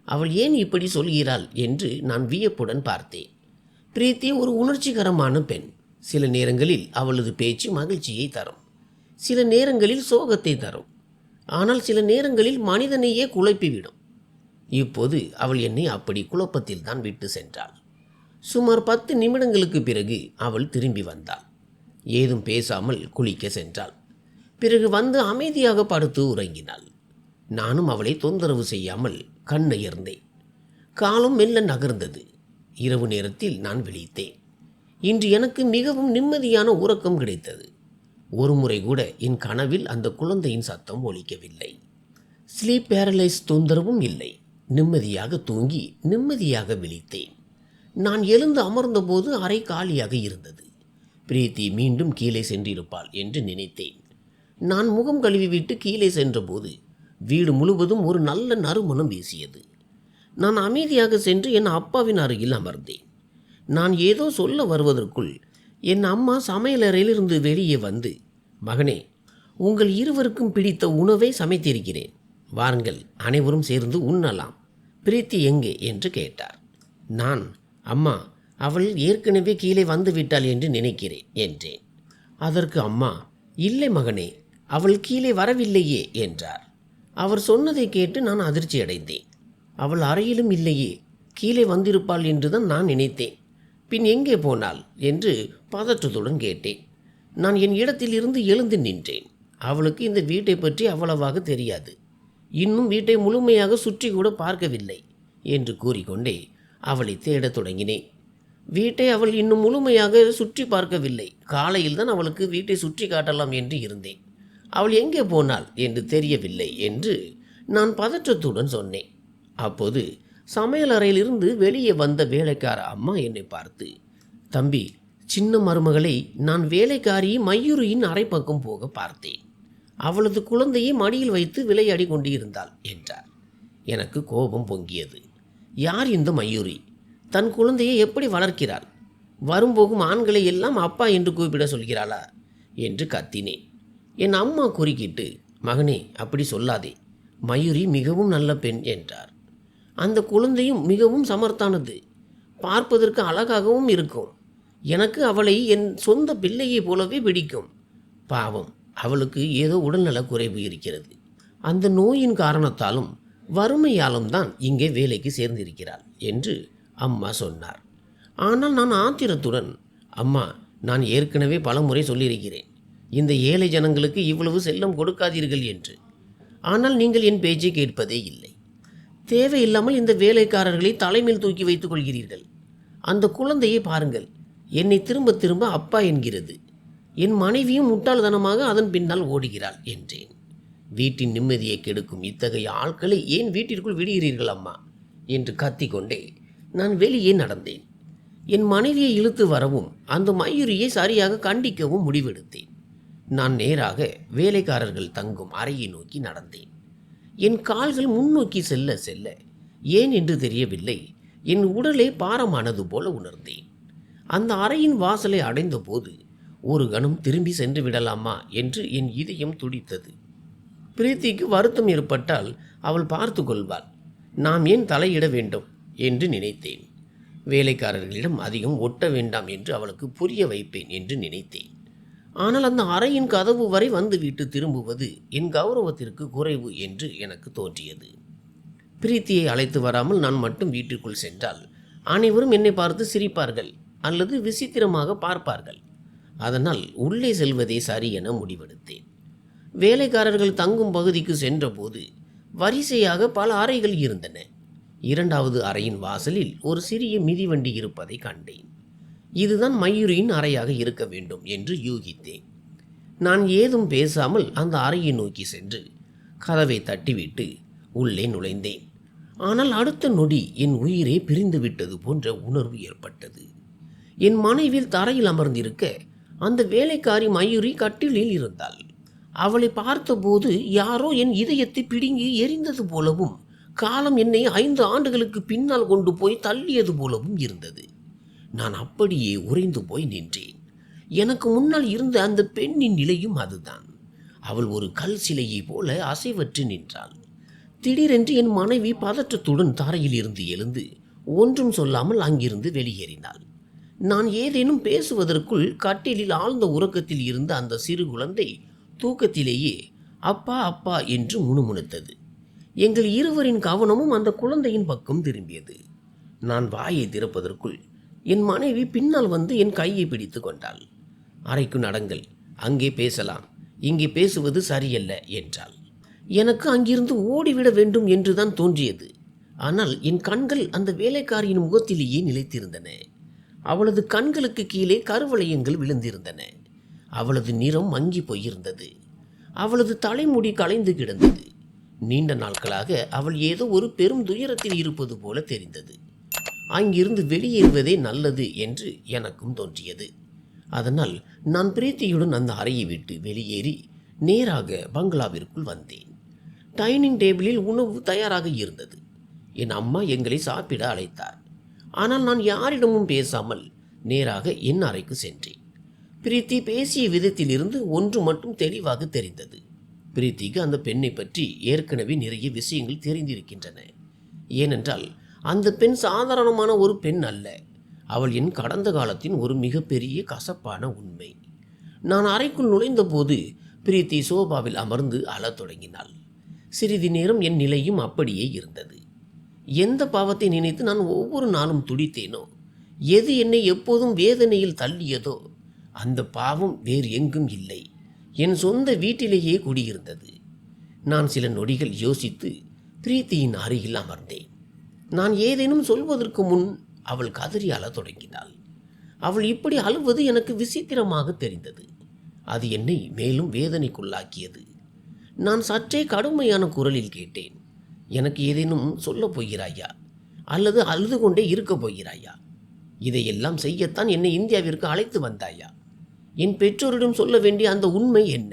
Speaker 1: அவள் ஏன் இப்படி சொல்கிறாள் என்று நான் வியப்புடன் பார்த்தேன். பிரீத்தி ஒரு உணர்ச்சிகரமான பெண். சில நேரங்களில் அவளது பேச்சு மகிழ்ச்சியை தரும், சில நேரங்களில் சோகத்தை தரும். ஆனால் சில நேரங்களில் மனிதனையே குழப்பிவிடும். இப்போது அவள் என்னை அப்படி குழப்பத்தில் தான் விட்டு சென்றாள். சுமார் 10 நிமிடங்களுக்கு பிறகு அவள் திரும்பி வந்தாள். ஏதும் பேசாமல் குளிக்க சென்றாள். பிறகு வந்து அமைதியாக படுத்து உறங்கினாள். நானும் அவளை தொந்தரவு செய்யாமல் கண்ணயர்ந்தேன். காலம் மெல்ல நகர்ந்தது. இரவு நேரத்தில் நான் விழித்தேன். இன்று எனக்கு மிகவும் நிம்மதியான உறக்கம் கிடைத்தது. ஒரு முறை கூட என் கனவில் அந்த குழந்தையின் சத்தம் ஒலிக்கவில்லை. ஸ்லீப் பேரலைஸ் தொந்தரவும் இல்லை. நிம்மதியாக தூங்கி நிம்மதியாக விழித்தேன். நான் எழுந்து அமர்ந்தபோது அறை காலியாக இருந்தது. பிரீத்தி மீண்டும் கீழே சென்றிருப்பாள் என்று நினைத்தேன். நான் முகம் கழுவிவிட்டு கீழே சென்றபோது வீடு முழுவதும் ஒரு நல்ல நறுமணம் வீசியது. நான் அமைதியாக சென்று என் அப்பாவின் அருகில் அமர்ந்தேன். நான் ஏதோ சொல்ல வருவதற்குள் என் அம்மா சமையலறையிலிருந்து வெளியே வந்து, மகனே, உங்கள் இருவருக்கும் பிடித்த உணவை சமைத்திருக்கிறேன். வாருங்கள், அனைவரும் சேர்ந்து உண்ணலாம். பிரீத்தி எங்கே என்று கேட்டார். நான், அம்மா, அவள் ஏற்கனவே கீழே வந்து விட்டாள் என்று நினைக்கிறேன் என்றேன். அதற்கு அம்மா, இல்லை மகனே, அவள் கீழே வரவில்லையே என்றார். அவர் சொன்னதை கேட்டு நான் அதிர்ச்சி அடைந்தேன். அவள் அறையிலும் இல்லையே, கீழே வந்திருப்பாள் என்றுதான் நான் நினைத்தேன். பின் எங்கே போனாள் என்று பதற்றத்துடன் கேட்டேன். நான் என் இடத்தில் இருந்து எழுந்து நின்றேன். அவளுக்கு இந்த வீட்டை பற்றி அவ்வளவாக தெரியாது. இன்னும் வீட்டை முழுமையாக சுற்றி கூட பார்க்கவில்லை என்று கூறிக்கொண்டே அவளை தேடத் தொடங்கினேன். வீட்டை அவள் இன்னும் முழுமையாக சுற்றி பார்க்கவில்லை. காலையில் தான் அவளுக்கு வீட்டை சுற்றி காட்டலாம் என்று இருந்தேன். அவள் எங்கே போனாள் என்று தெரியவில்லை என்று நான் பதற்றத்துடன் சொன்னேன். அப்போது சமையல் அறையிலிருந்து வெளியே வந்த வேலைக்கார அம்மா என்னை பார்த்து, தம்பி, சின்ன மருமகளை நான் வேலைக்காரி மயூரியின் அறைப்பக்கம் போக பார்த்தேன். அவளது குழந்தையை மடியில் வைத்து விளையாடி கொண்டு இருந்தாள் என்றார். எனக்கு கோபம் பொங்கியது. யார் இந்த மயூரி? தன் குழந்தையை எப்படி வளர்க்கிறாள்? வரும்போகும் ஆண்களை எல்லாம் அப்பா என்று கூப்பிட சொல்கிறாளா என்று கத்தினேன். என் அம்மா குறுக்கிட்டு, மகனே, அப்படி சொல்லாதே. மயூரி மிகவும் நல்ல பெண் என்றார். அந்த குழந்தையும் மிகவும் சமர்த்தானது. பார்ப்பதற்கு அழகாகவும் இருக்கும். எனக்கு அவளை என் சொந்த பிள்ளையை போலவே பிடிக்கும். பாவம், அவளுக்கு ஏதோ உடல்நலக் குறைவு இருக்கிறது. அந்த நோயின் காரணத்தாலும் வறுமையாலும் தான் இங்கே வேலைக்கு சேர்ந்திருக்கிறாள் என்று அம்மா சொன்னார். ஆனால் நான் ஆத்திரத்துடன், அம்மா, நான் ஏற்கனவே பலமுறை சொல்லியிருக்கிறேன், இந்த ஏழை ஜனங்களுக்கு இவ்வளவு செல்லம் கொடுக்காதீர்கள் என்று. ஆனால் நீங்கள் என் பேச்சை கேட்பதே இல்லை. தேவையில்லாமல் இந்த வேலைக்காரர்களை தலைமையில் தூக்கி வைத்துக் கொள்கிறீர்கள். அந்த குழந்தையை பாருங்கள், என்னை திரும்ப திரும்ப அப்பா என்கிறது. என் மனைவியும் முட்டாள்தனமாக அதன் பின்னால் ஓடுகிறாள் என்றேன். வீட்டின் நிம்மதியை கெடுக்கும் இத்தகைய ஆட்களை ஏன் வீட்டிற்குள் விடுகிறீர்கள் அம்மா என்று கத்திக்கொண்டே நான் வெளியே நடந்தேன். என் மனைவியை இழுத்து வரவும் அந்த மயூரியை சரியாக கண்டிக்கவும் முடிவெடுத்தேன். நான் நேராக வேலைக்காரர்கள் தங்கும் அறையை நோக்கி நடந்தேன். என் கால்கள் முன்னோக்கி செல்ல செல்ல ஏன் என்று தெரியவில்லை, என் உடலே பாரமானது போல உணர்ந்தேன். அந்த அறையின் வாசலை அடைந்த போது ஒரு கணம் திரும்பி சென்று விடலாமா என்று என் இதயம் துடித்தது. பிரீத்திக்கு வருத்தம் ஏற்பட்டால் அவள் பார்த்து கொள்வாள். நாம் ஏன் தலையிட வேண்டும் என்று நினைத்தேன். வேலைக்காரர்களிடம் அதிகம் ஒட்ட வேண்டாம் என்று அவளுக்கு புரிய வைப்பேன் என்று நினைத்தேன். ஆனால் அந்த அறையின் கதவு வரை வந்துவிட்டு திரும்புவது என் கௌரவத்திற்கு குறைவு என்று எனக்கு தோன்றியது. பிரீத்தியை அழைத்து வராமல் நான் மட்டும் வீட்டிற்குள் சென்றால் அனைவரும் என்னை பார்த்து சிரிப்பார்கள் அல்லது விசித்திரமாக பார்ப்பார்கள். அதனால் உள்ளே செல்வதே சரி என முடிவெடுத்தேன். வேலைக்காரர்கள் தங்கும் பகுதிக்கு சென்றபோது வரிசையாக பல அறைகள் இருந்தன. இரண்டாவது அறையின் வாசலில் ஒரு சிறிய மிதிவண்டி இருப்பதை கண்டேன். இதுதான் மயூரியின் அறையாக இருக்க வேண்டும் என்று யூகித்தேன். நான் ஏதும் பேசாமல் அந்த அறையை நோக்கி சென்று கதவை தட்டிவிட்டு உள்ளே நுழைந்தேன். ஆனால் அடுத்த நொடி என் உயிரே பிரிந்து விட்டது போன்ற உணர்வு ஏற்பட்டது. என் மனைவி தரையில் அமர்ந்திருக்க அந்த வேலைக்காரி மயூரி கட்டிலில் இருந்தாள். அவளை பார்த்தபோது யாரோ என் இதயத்தை பிடுங்கி எரிந்தது போலவும், காலம் என்னை 5 ஆண்டுகளுக்கு பின்னால் கொண்டு போய் தள்ளியது போலவும் இருந்தது. நான் அப்படியே உறைந்து போய் நின்றேன். எனக்கு முன்னால் இருந்த அந்த பெண்ணின் நிலையும் அதுதான். அவள் ஒரு கல் சிலையை போல அசைவற்று நின்றாள். திடீரென்று என் மனைவி பதற்றத்துடன் தரையில் இருந்து எழுந்து ஒன்றும் சொல்லாமல் அங்கிருந்து வெளியேறினாள். நான் ஏதேனும் பேசுவதற்குள் கட்டிலில் ஆழ்ந்த உறக்கத்தில் இருந்த அந்த சிறு குழந்தை தூக்கத்திலேயே அப்பா அப்பா என்று முணுமுணுத்தது. எங்கள் இருவரின் கவனமும் அந்த குழந்தையின் பக்கம் திரும்பியது. நான் வாயை திறப்பதற்குள் என் மனைவி பின்னால் வந்து என் கையை பிடித்து கொண்டாள். அறைக்கு நடங்கள், அங்கே பேசலாம், இங்கே பேசுவது சரியல்ல என்றாள். எனக்கு அங்கிருந்து ஓடிவிட வேண்டும் என்றுதான் தோன்றியது. ஆனால் என் கண்கள் அந்த வேலைக்காரியின் முகத்திலேயே நிலைத்திருந்தன. அவளது கண்களுக்கு கீழே கருவளையங்கள் விழுந்திருந்தன. அவளது நிறம் மங்கி போயிருந்தது. அவளது தலைமுடி கலைந்து கிடந்தது. நீண்ட நாட்களாக அவள் ஏதோ ஒரு பெரும் துயரத்தில் இருப்பது போல தெரிந்தது. அங்கிருந்து வெளியேறுவதே நல்லது என்று எனக்கும் தோன்றியது. அதனால் நான் பிரீத்தியுடன் அந்த அறையை விட்டு வெளியேறி நேராக பங்களாவிற்குள் வந்தேன். டைனிங் டேபிளில் உணவு தயாராக இருந்தது. என் அம்மா எங்களை சாப்பிட அழைத்தார். ஆனால் நான் யாரிடமும் பேசாமல் நேராக என் அறைக்கு சென்றேன். பிரீத்தி பேசிய விதத்திலிருந்து ஒன்று மட்டும் தெளிவாக தெரிந்தது. பிரீத்திக்கு அந்த பெண்ணை பற்றி ஏற்கனவே நிறைய விஷயங்கள் தெரிந்திருக்கின்றன. ஏனென்றால் அந்த பெண் சாதாரணமான ஒரு பெண் அல்ல. அவள் என் கடந்த காலத்தின் ஒரு மிகப்பெரிய கசப்பான உண்மை. நான் அறைக்குள் நுழைந்த போது பிரீத்தி சோபாவில் அமர்ந்து அழத் தொடங்கினாள். சிறிது நேரம் என் நிலையும் அப்படியே இருந்தது. எந்த பாவத்தை நினைத்து நான் ஒவ்வொரு நாளும் துடித்தேனோ, எது என்னை எப்போதும் வேதனையில் தள்ளியதோ அந்த பாவம் வேறு எங்கும் இல்லை, என் சொந்த வீட்டிலேயே குடியிருந்தது. நான் சில நொடிகள் யோசித்து பிரீத்தியின் அருகில் அமர்ந்தேன். நான் ஏதேனும் சொல்வதற்கு முன் அவள் கதறி அழத் தொடங்கினாள். அவள் இப்படி அழுவது எனக்கு விசித்திரமாக தெரிந்தது. அது என்னை மேலும் வேதனைக்குள்ளாக்கியது. நான் சற்றே கடுமையான குரலில் கேட்டேன், எனக்கு ஏதேனும் சொல்லப் போகிறாயா அல்லது அழுது கொண்டே இருக்கப் போகிறாயா? இதையெல்லாம் செய்யத்தான் என்னை இந்தியாவிற்கு அழைத்து வந்தாயா? என் பெற்றோரிடம் சொல்ல வேண்டிய அந்த உண்மை என்ன?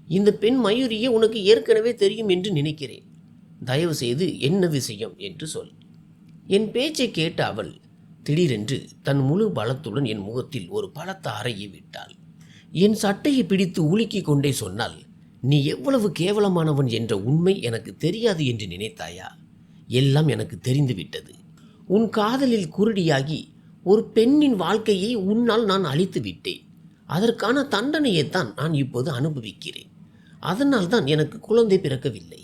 Speaker 1: இந்த பெண் மயூரியே உனக்கு ஏற்கனவே தெரியும் என்று நினைக்கிறேன். தயவு செய்து என்ன விஷயம் என்று சொல். என் பேச்சை கேட்ட அவள் திடீரென்று தன் முழு பலத்துடன் என் முகத்தில் ஒரு பலத்த அறையை விட்டாள். என் சட்டையை பிடித்து உலுக்கிக் கொண்டே சொன்னாள், நீ எவ்வளவு கேவலமானவன் என்ற உண்மை எனக்கு தெரியாது என்று நினைத்தாயா? எல்லாம் எனக்கு தெரிந்துவிட்டது. உன் காதலில் குருடியாகி ஒரு பெண்ணின் வாழ்க்கையை உன்னால் நான் அழித்து விட்டேன். அதற்கான தண்டனையைத்தான் நான் இப்போது அனுபவிக்கிறேன். அதனால் தான் எனக்கு குழந்தை பிறக்கவில்லை.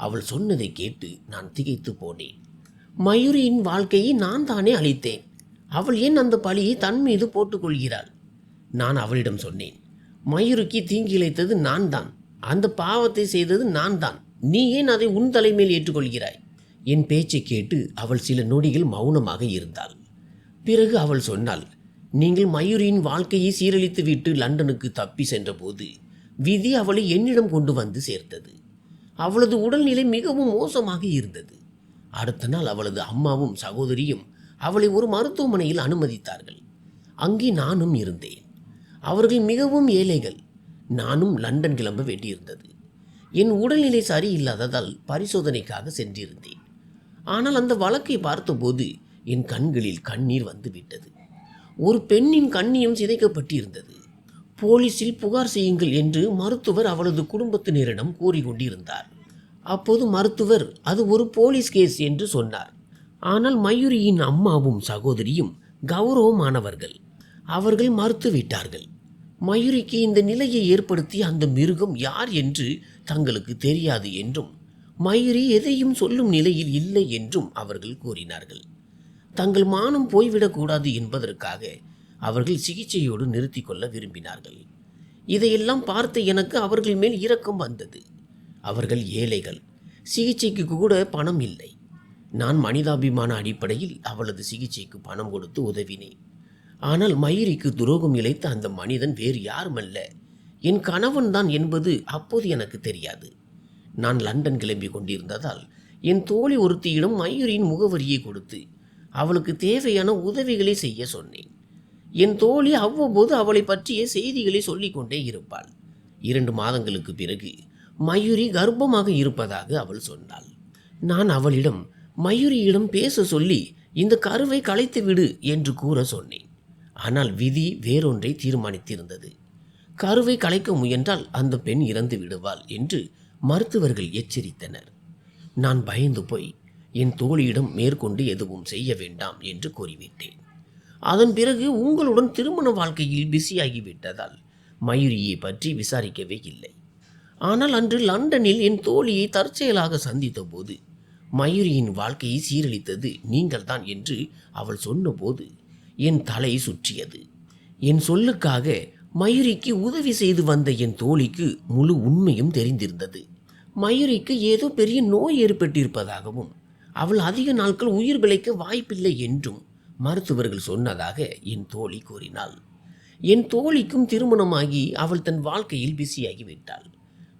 Speaker 1: அவள் சொன்னதை கேட்டு நான் திகைத்து போனேன். மயூரியின் வாழ்க்கையை நான் தானே அழித்தேன். அவள் ஏன் அந்த பழியை தன் மீது போட்டுக்கொள்கிறாள்? நான் அவளிடம் சொன்னேன், மயூருக்கு தீங்கி இழைத்தது நான் தான், அந்த பாவத்தை செய்தது நான் தான். நீ ஏன் அதை உன் தலைமையில் ஏற்றுக்கொள்கிறாய்? என் பேச்சை கேட்டு அவள் சில நொடிகள் மௌனமாக இருந்தாள். பிறகு அவள் சொன்னாள், நீங்கள் மயூரியின் வாழ்க்கையை சீரழித்து விட்டு லண்டனுக்கு தப்பி சென்றபோது விதி அவளை என்னிடம் கொண்டு வந்து சேர்த்தது. அவளது உடல்நிலை மிகவும் மோசமாக இருந்தது. அடுத்த நாள் அவளது அம்மாவும் சகோதரியும் அவளை ஒரு மருத்துவமனையில் அனுமதித்தார்கள். அங்கே நானும் இருந்தேன். அவர்கள் மிகவும் ஏழைகள். நானும் லண்டன் கிளம்ப வேண்டியிருந்தது. என் உடல்நிலை சரியில்லாததால் பரிசோதனைக்காக சென்றிருந்தேன். ஆனால் அந்த வழக்கை பார்த்தபோது என் கண்களில் கண்ணீர் வந்து விட்டது. ஒரு பெண்ணின் கண்ணியம் சிதைக்கப்பட்டிருந்தது. போலீஸில் புகார் செய்யுங்கள் என்று மருத்துவர் அவளது குடும்பத்தினரிடம் கூறிக்கொண்டிருந்தார். அப்போது மருத்துவர் அது ஒரு போலீஸ் கேஸ் என்று சொன்னார். ஆனால் மயூரியின் அம்மாவும் சகோதரியும் கௌரவமானவர்கள். அவர்கள் மறுத்துவிட்டார்கள். மயூரிக்கு இந்த நிலையை ஏற்படுத்திய அந்த மிருகம் யார் என்று தங்களுக்கு தெரியாது என்றும் மயூரி எதையும் சொல்லும் நிலையில் இல்லை என்றும் அவர்கள் கூறினார்கள். தங்கள் மானம் போய்விடக்கூடாது என்பதற்காக அவர்கள் சிகிச்சையோடு நிறுத்தி கொள்ள விரும்பினார்கள். இதையெல்லாம் பார்த்து எனக்கு அவர்கள் மேல் இரக்கம் வந்தது. அவர்கள் ஏழைகள். சிகிச்சைக்கு கூட பணம் இல்லை. நான் மனிதாபிமான அடிப்படையில் அவளது சிகிச்சைக்கு பணம் கொடுத்து உதவினேன். ஆனால் மயூரிக்கு துரோகம் இழைத்த அந்த மனிதன் வேறு யாருமல்ல, என் கணவன் தான் என்பது அப்போது எனக்கு தெரியாது. நான் லண்டன் கிளம்பி கொண்டிருந்ததால் என் தோழி ஒருத்தியிடம் மயூரியின் முகவரியை கொடுத்து அவளுக்கு தேவையான உதவிகளை செய்ய சொன்னேன். என் தோழி அவ்வப்போது அவளை பற்றிய செய்திகளை சொல்லிக்கொண்டே இருப்பாள். 2 மாதங்களுக்கு பிறகு மயூரி கர்ப்பமாக இருப்பதாக அவள் சொன்னாள். நான் அவளிடம் மயூரியிடம் பேச சொல்லி இந்த கருவை கலைத்து விடு என்று கூற சொன்னேன். ஆனால் விதி வேறொன்றை தீர்மானித்திருந்தது. கருவை கலைக்க முயன்றால் அந்த பெண் இறந்து விடுவாள் என்று மருத்துவர்கள் எச்சரித்தனர். நான் பயந்து போய் என் தோழியிடம் மேற்கொண்டு எதுவும் செய்ய வேண்டாம் என்று கூறிவிட்டேன். அதன் பிறகு உங்களுடன் திருமண வாழ்க்கையில் பிஸியாகிவிட்டதால் மயூரியை பற்றி விசாரிக்கவே இல்லை. ஆனால் அன்று லண்டனில் என் தோழியை தற்செயலாக சந்தித்த போது மயூரியின் வாழ்க்கையை சீரழித்தது நீங்கள்தான் என்று அவள் சொன்னபோது என் தலை சுற்றியது. என் சொல்லுக்காக மயூரிக்கு உதவி செய்து வந்த என் தோழிக்கு முழு உண்மையும் தெரிந்திருந்தது. மயூரிக்கு ஏதோ பெரிய நோய் ஏற்பட்டிருப்பதாகவும் அவள் அதிக நாட்கள் உயிர் பிழைக்க வாய்ப்பில்லை என்றும் மருத்துவர்கள் சொன்னதாக என் தோழி கூறினாள். என் தோழிக்கும் திருமணமாகி அவள் தன் வாழ்க்கையில் பிஸியாகிவிட்டாள்.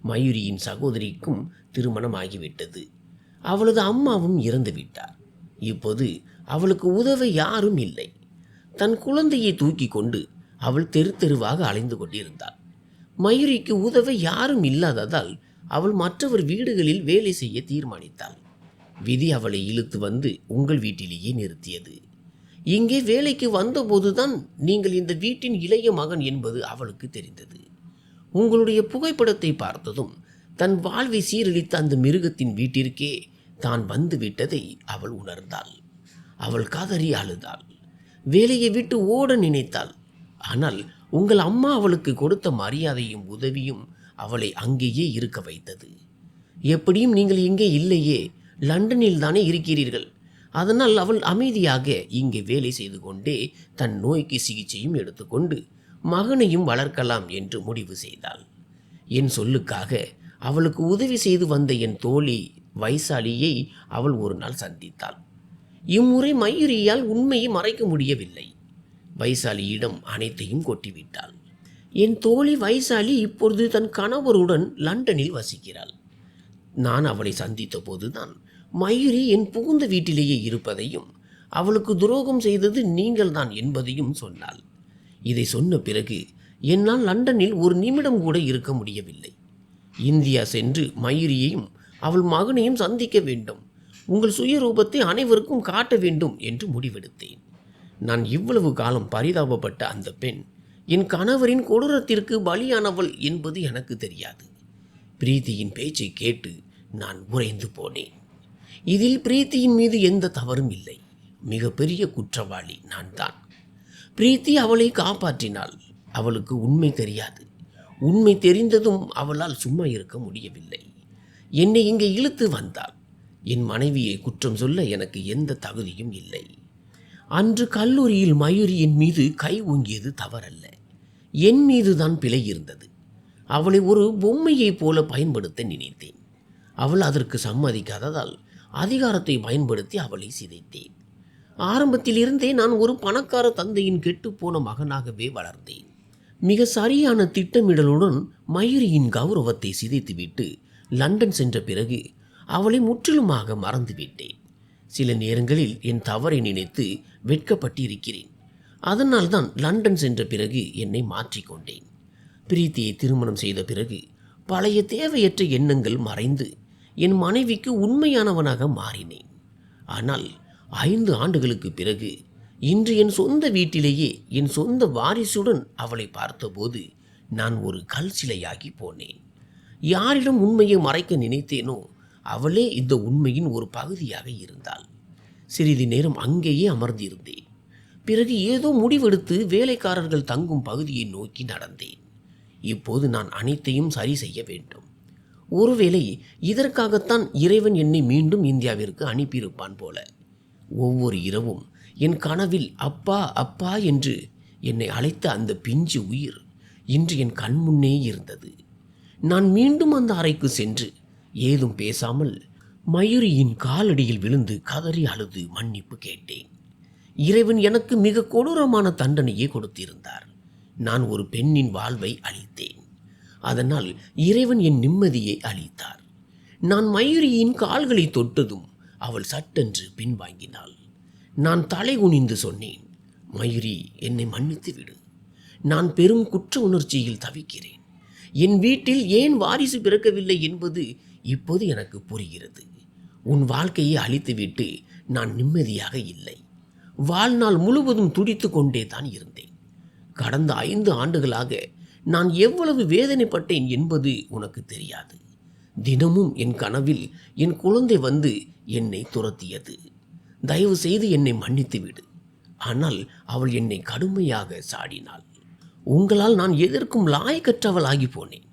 Speaker 1: மயூரியின் சகோதரிக்கும் திருமணம் ஆகிவிட்டது. அவளது அம்மாவும் இறந்து விட்டார். இப்போது அவளுக்கு உதவ யாரும் இல்லை. தன் குழந்தையை தூக்கி கொண்டு அவள் தெரு தெருவாக அலைந்து கொண்டிருந்தாள். மயூரிக்கு உதவ யாரும் இல்லாததால் அவள் மற்றவர் வீடுகளில் வேலை செய்ய தீர்மானித்தாள். விதி அவளை இழுத்து வந்து உங்கள் வீட்டிலேயே நிறுத்தியது. இங்கே வேலைக்கு வந்தபோதுதான் நீங்கள் இந்த வீட்டின் இளைய மகன் என்பது அவளுக்கு தெரிந்தது. உங்களுடைய புகைப்படத்தை பார்த்ததும் தன் வாழ்வை சீரழித்த அந்த மிருகத்தின் வீட்டிற்கே தான் வந்து விட்டதை அவள் உணர்ந்தாள். அவள் கதறி அழுதாள். வேலையை விட்டு ஓட நினைத்தாள். ஆனால் உங்கள் அம்மா அவளுக்கு கொடுத்த மரியாதையும் உதவியும் அவளை அங்கேயே இருக்க வைத்தது. எப்படியும் நீங்கள் இங்கே இல்லையே, லண்டனில் தானே இருக்கிறீர்கள். அதனால் அவள் அமைதியாக இங்கே வேலை செய்து கொண்டே தன் நோய்க்கு சிகிச்சையும் எடுத்துக்கொண்டு மகனையும் வளர்க்கலாம் என்று முடிவு செய்தாள். என் சொல்லுக்காக அவளுக்கு உதவி செய்து வந்த என் தோழி வைசாலியை அவள் ஒரு நாள் சந்தித்தாள். இம்முறை மயூரியால் உண்மையை மறைக்க முடியவில்லை. வைசாலியிடம் அனைத்தையும் கொட்டிவிட்டாள். என் தோழி வைசாலி இப்பொழுது தன் கணவருடன் லண்டனில் வசிக்கிறாள். நான் அவளை சந்தித்த போதுதான் மயூரி என் புகுந்த வீட்டிலேயே இருப்பதையும் அவளுக்கு துரோகம் செய்தது நீங்கள்தான் என்பதையும் சொன்னாள். இதை சொன்ன பிறகு என்னால் லண்டனில் ஒரு நிமிடம் கூட இருக்க முடியவில்லை. இந்தியா சென்று மயூரியையும் அவள் மகனையும் சந்திக்க வேண்டும், உங்கள் சுயரூபத்தை அனைவருக்கும் காட்ட வேண்டும் என்று முடிவெடுத்தேன். நான் இவ்வளவு காலம் பரிதாபப்பட்ட அந்த பெண் என் கணவரின் கொடூரத்திற்கு பலியானவள் என்பது எனக்கு தெரியாது. பிரீத்தியின் பேச்சை கேட்டு நான் உறைந்து போனேன். இதில் பிரீத்தியின் மீது எந்த தவறும் இல்லை. மிகப்பெரிய குற்றவாளி நான் தான். பிரீத்தி அவளை காப்பாற்றினாள். அவளுக்கு உண்மை தெரியாது. உண்மை தெரிந்ததும் அவளால் சும்மா இருக்க முடியவில்லை. என்னை இங்கே இழுத்து வந்தாள். என் மனைவியை குற்றம் சொல்ல எனக்கு எந்த தகுதியும் இல்லை. அன்று கல்லூரியில் மயூரியின் மீது கை ஓங்கியது தவறல்ல, என் மீதுதான் பிழை இருந்தது. அவளை ஒரு பொம்மையைப் போல பயன்படுத்த நினைத்தேன். அவள் அதற்கு சம்மதிக்காததால் அதிகாரத்தை பயன்படுத்தி அவளை சிதைத்தேன். ஆரம்பத்திலிருந்தே நான் ஒரு பணக்கார தந்தையின் கெட்டுப்போன மகனாகவே வளர்ந்தேன். மிக சரியான திட்டமிடலுடன் மயூரியின் கௌரவத்தை சிதைத்துவிட்டு லண்டன் சென்ற பிறகு அவளை முற்றிலுமாக மறந்துவிட்டேன். சில நேரங்களில் என் தவறை நினைத்து வெட்கப்பட்டிருக்கிறேன். அதனால்தான் லண்டன் சென்ற பிறகு என்னை மாற்றிக்கொண்டேன். பிரீத்தியை திருமணம் செய்த பிறகு பழைய தேவையற்ற எண்ணங்கள் மறைந்து என் மனைவிக்கு உண்மையானவனாக மாறினேன். ஆனால் 5 ஆண்டுகளுக்கு பிறகு இன்று என் சொந்த வீட்டிலேயே என் சொந்த வாரிசுடன் அவளை பார்த்தபோது நான் ஒரு கல் சிலையாகி போனேன். யாரிடம் உண்மையை மறைக்க நினைத்தேனோ அவளே இந்த உண்மையின் ஒரு பகுதியாக இருந்தாள். சிறிது நேரம் அங்கேயே அமர்ந்திருந்தேன். பிறகு ஏதோ முடிவெடுத்து வேலைக்காரர்கள் தங்கும் பகுதியை நோக்கி நடந்தேன். இப்போது நான் அனைத்தையும் சரி செய்ய வேண்டும். ஒருவேளை இதற்காகத்தான் இறைவன் என்னை மீண்டும் இந்தியாவிற்கு அனுப்பியிருப்பான் போல. ஒவ்வொரு இரவும் என் கனவில் அப்பா அப்பா என்று என்னை அழைத்த அந்த பிஞ்சு உயிர் இன்று என் கண்முன்னே இருந்தது. நான் மீண்டும் அந்த அறைக்கு சென்று ஏதும் பேசாமல் மயூரியின் காலடியில் விழுந்து கதறி அழுது மன்னிப்பு கேட்டேன். இறைவன் எனக்கு மிக கொடூரமான தண்டனையை கொடுத்திருந்தார். நான் ஒரு பெண்ணின் வாழ்வை அளித்தேன். அதனால் இறைவன் என் நிம்மதியை அளித்தார். நான் மயூரியின் கால்களை தொட்டதும் அவள் சட்டென்று பின்வாங்கினாள். நான் தலை குனிந்து சொன்னேன், மயூரி, என்னை மன்னித்து விடு. நான் பெரும் குற்ற உணர்ச்சியில் தவிக்கிறேன். என் வீட்டில் ஏன் வாரிசு பிறக்கவில்லை என்பது இப்போது எனக்கு புரிகிறது. உன் வாழ்க்கையை அழித்துவிட்டு நான் நிம்மதியாக இல்லை. வாழ்நாள் முழுவதும் துடித்து கொண்டே தான் இருந்தேன். கடந்த 5 ஆண்டுகளாக நான் எவ்வளவு வேதனைப்பட்டேன் என்பது உனக்கு தெரியாது. தினமும் என் கனவில் என் குழந்தை வந்து என்னை துரத்தியது. தயவு செய்து என்னை மன்னித்து விடு. ஆனால் அவள் என்னை கடுமையாக சாடினாள். உங்களால் நான் எதற்கும் லாயக்கற்றவளாகி போனேன்.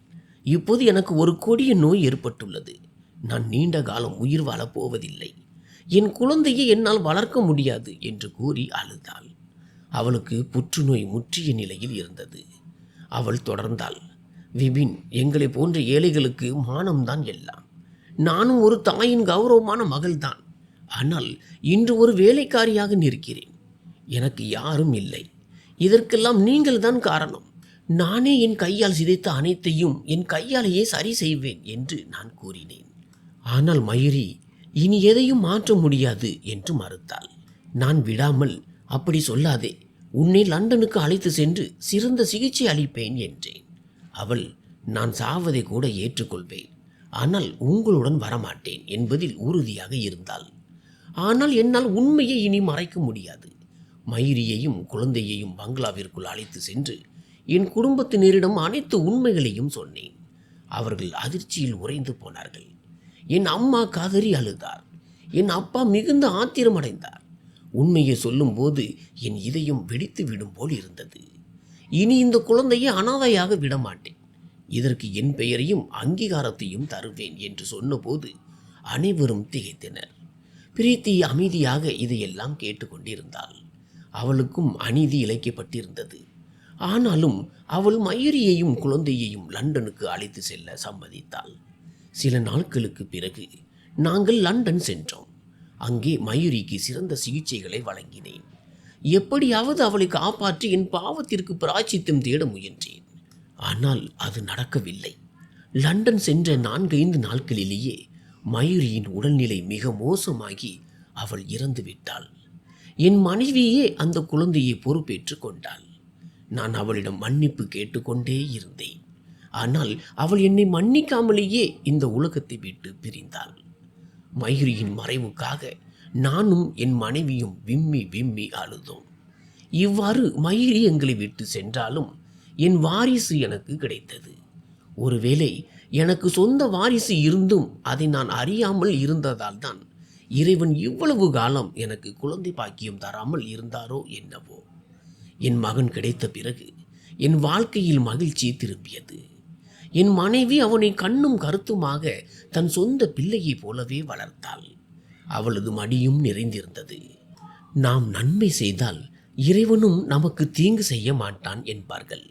Speaker 1: இப்போது எனக்கு ஒரு கொடிய நோய் ஏற்பட்டுள்ளது. நான் நீண்ட காலம் உயிர் வாழப் போவதில்லை. என் குழந்தையை என்னால் வளர்க்க முடியாது என்று கூறி அழுதாள். அவளுக்கு புற்றுநோய் முற்றிய நிலையில் இருந்தது. அவள் தொடர்ந்தாள், விபின், எங்களை போன்ற ஏழைகளுக்கு மானம்தான் எல்லாம். நானும் ஒரு தாயின் கௌரவமான மகள்தான். ஆனால் இன்று ஒரு வேலைக்காரியாக நிற்கிறேன். எனக்கு யாரும் இல்லை. இதற்கெல்லாம் நீங்கள் தான் காரணம். நானே என் கையால் சிதைத்த அனைத்தையும் என் கையாலேயே சரி செய்வேன் என்று நான் கூறினேன். ஆனால் மயூரி இனி எதையும் மாற்ற முடியாது என்று மறுத்தாள். நான் விடாமல், அப்படி சொல்லாதே, உன்னை லண்டனுக்கு அழைத்து சென்று சிறந்த சிகிச்சை அளிப்பேன் என்றேன். அவள், நான் சாவதை கூட ஏற்றுக்கொள்வேன், ஆனால் உங்களுடன் வரமாட்டேன் என்பதில் உறுதியாக இருந்தாள். ஆனால் என்னால் உண்மையை இனி மறைக்க முடியாது. மயூரியையும் குழந்தையையும் பங்களாவிற்குள் அழைத்து சென்று என் குடும்பத்தினரிடம் அனைத்து உண்மைகளையும் சொன்னேன். அவர்கள் அதிர்ச்சியில் உறைந்து போனார்கள். என் அம்மா கதறி அழுதார். என் அப்பா மிகுந்த ஆத்திரமடைந்தார். உண்மையை சொல்லும்போது என் இதயம் வெடித்து விடும் போல் இருந்தது. இனி இந்த குழந்தையை அனாதையாக விடமாட்டேன். இதற்கு என் பெயரையும் அங்கீகாரத்தையும் தருவேன் என்று சொன்னபோது அனைவரும் திகைத்தனர். பிரீத்தி அமைதியாக இதையெல்லாம் கேட்டுக்கொண்டிருந்தாள். அவளுக்கும் அநீதி இழைக்கப்பட்டிருந்தது. ஆனாலும் அவள் மயூரியையும் குழந்தையையும் லண்டனுக்கு அழைத்து செல்ல சம்மதித்தாள். சில நாட்களுக்கு பிறகு நாங்கள் லண்டன் சென்றோம். அங்கே மயூரிக்கு சிறந்த சிகிச்சைகளை வழங்கினேன். எப்படியாவது அவளை காப்பாற்றி என் பாவத்திற்கு பிராயச்சித்தம் தேட முயன்றேன். ஆனால் அது நடக்கவில்லை. லண்டன் சென்ற 4-5 நாட்களிலேயே மயூரியின் உடல்நிலை மிக மோசமாகி அவள் இறந்து விட்டாள். என் மனைவியே அந்த குழந்தையை பொறுப்பேற்று கொண்டாள். நான் அவளிடம் மன்னிப்பு கேட்டுக்கொண்டே இருந்தேன். ஆனால் அவள் என்னை மன்னிக்காமலேயே இந்த உலகத்தை விட்டு பிரிந்தாள். மயூரியின் மறைவுக்காக நானும் என் மனைவியும் விம்மி விம்மி அழுதோம். இவ்வாறு மயூரி எங்களை விட்டு சென்றாலும் என் வாரிசு எனக்கு கிடைத்தது. ஒருவேளை எனக்கு சொந்த வாரிசு இருந்தும் அதை நான் அறியாமல் இருந்ததால் தான் இறைவன் இவ்வளவு காலம் எனக்கு குழந்தை பாக்கியம் தராமல் இருந்தாரோ என்னவோ. என் மகன் கிடைத்த பிறகு என் வாழ்க்கையில் மகிழ்ச்சி திரும்பியது. என் மனைவி அவனை கண்ணும் கருத்துமாக தன் சொந்த பிள்ளையைப் போலவே வளர்த்தாள். அவளது மடியும் நிறைந்திருந்தது. நாம் நன்மை செய்தால் இறைவனும் நமக்கு தீங்கு செய்ய மாட்டான் என்பார்கள்.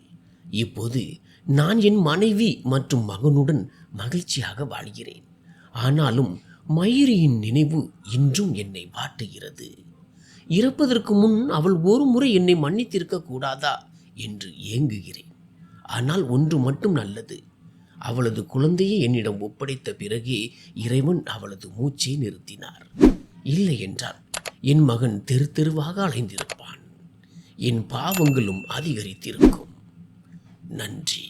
Speaker 1: இப்போது நான் என் மனைவி மற்றும் மகனுடன் மகிழ்ச்சியாக வாழ்கிறேன். ஆனாலும் மயூரியின் நினைவு இன்றும் என்னை வாட்டுகிறது. இறப்பதற்கு முன் அவள் ஒரு முறை என்னை மன்னித்திருக்க கூடாதா என்று ஏங்குகிறேன். ஆனால் ஒன்று மட்டும் நல்லது, அவளது குழந்தையை என்னிடம் ஒப்படைத்த பிறகே இறைவன் அவளது மூச்சை நிறுத்தினார். இல்லை என்றால் என் மகன் தெரு தெருவாக அலைந்திருப்பான். என் பாவங்களும் அதிகரித்திருக்கும். நன்றி.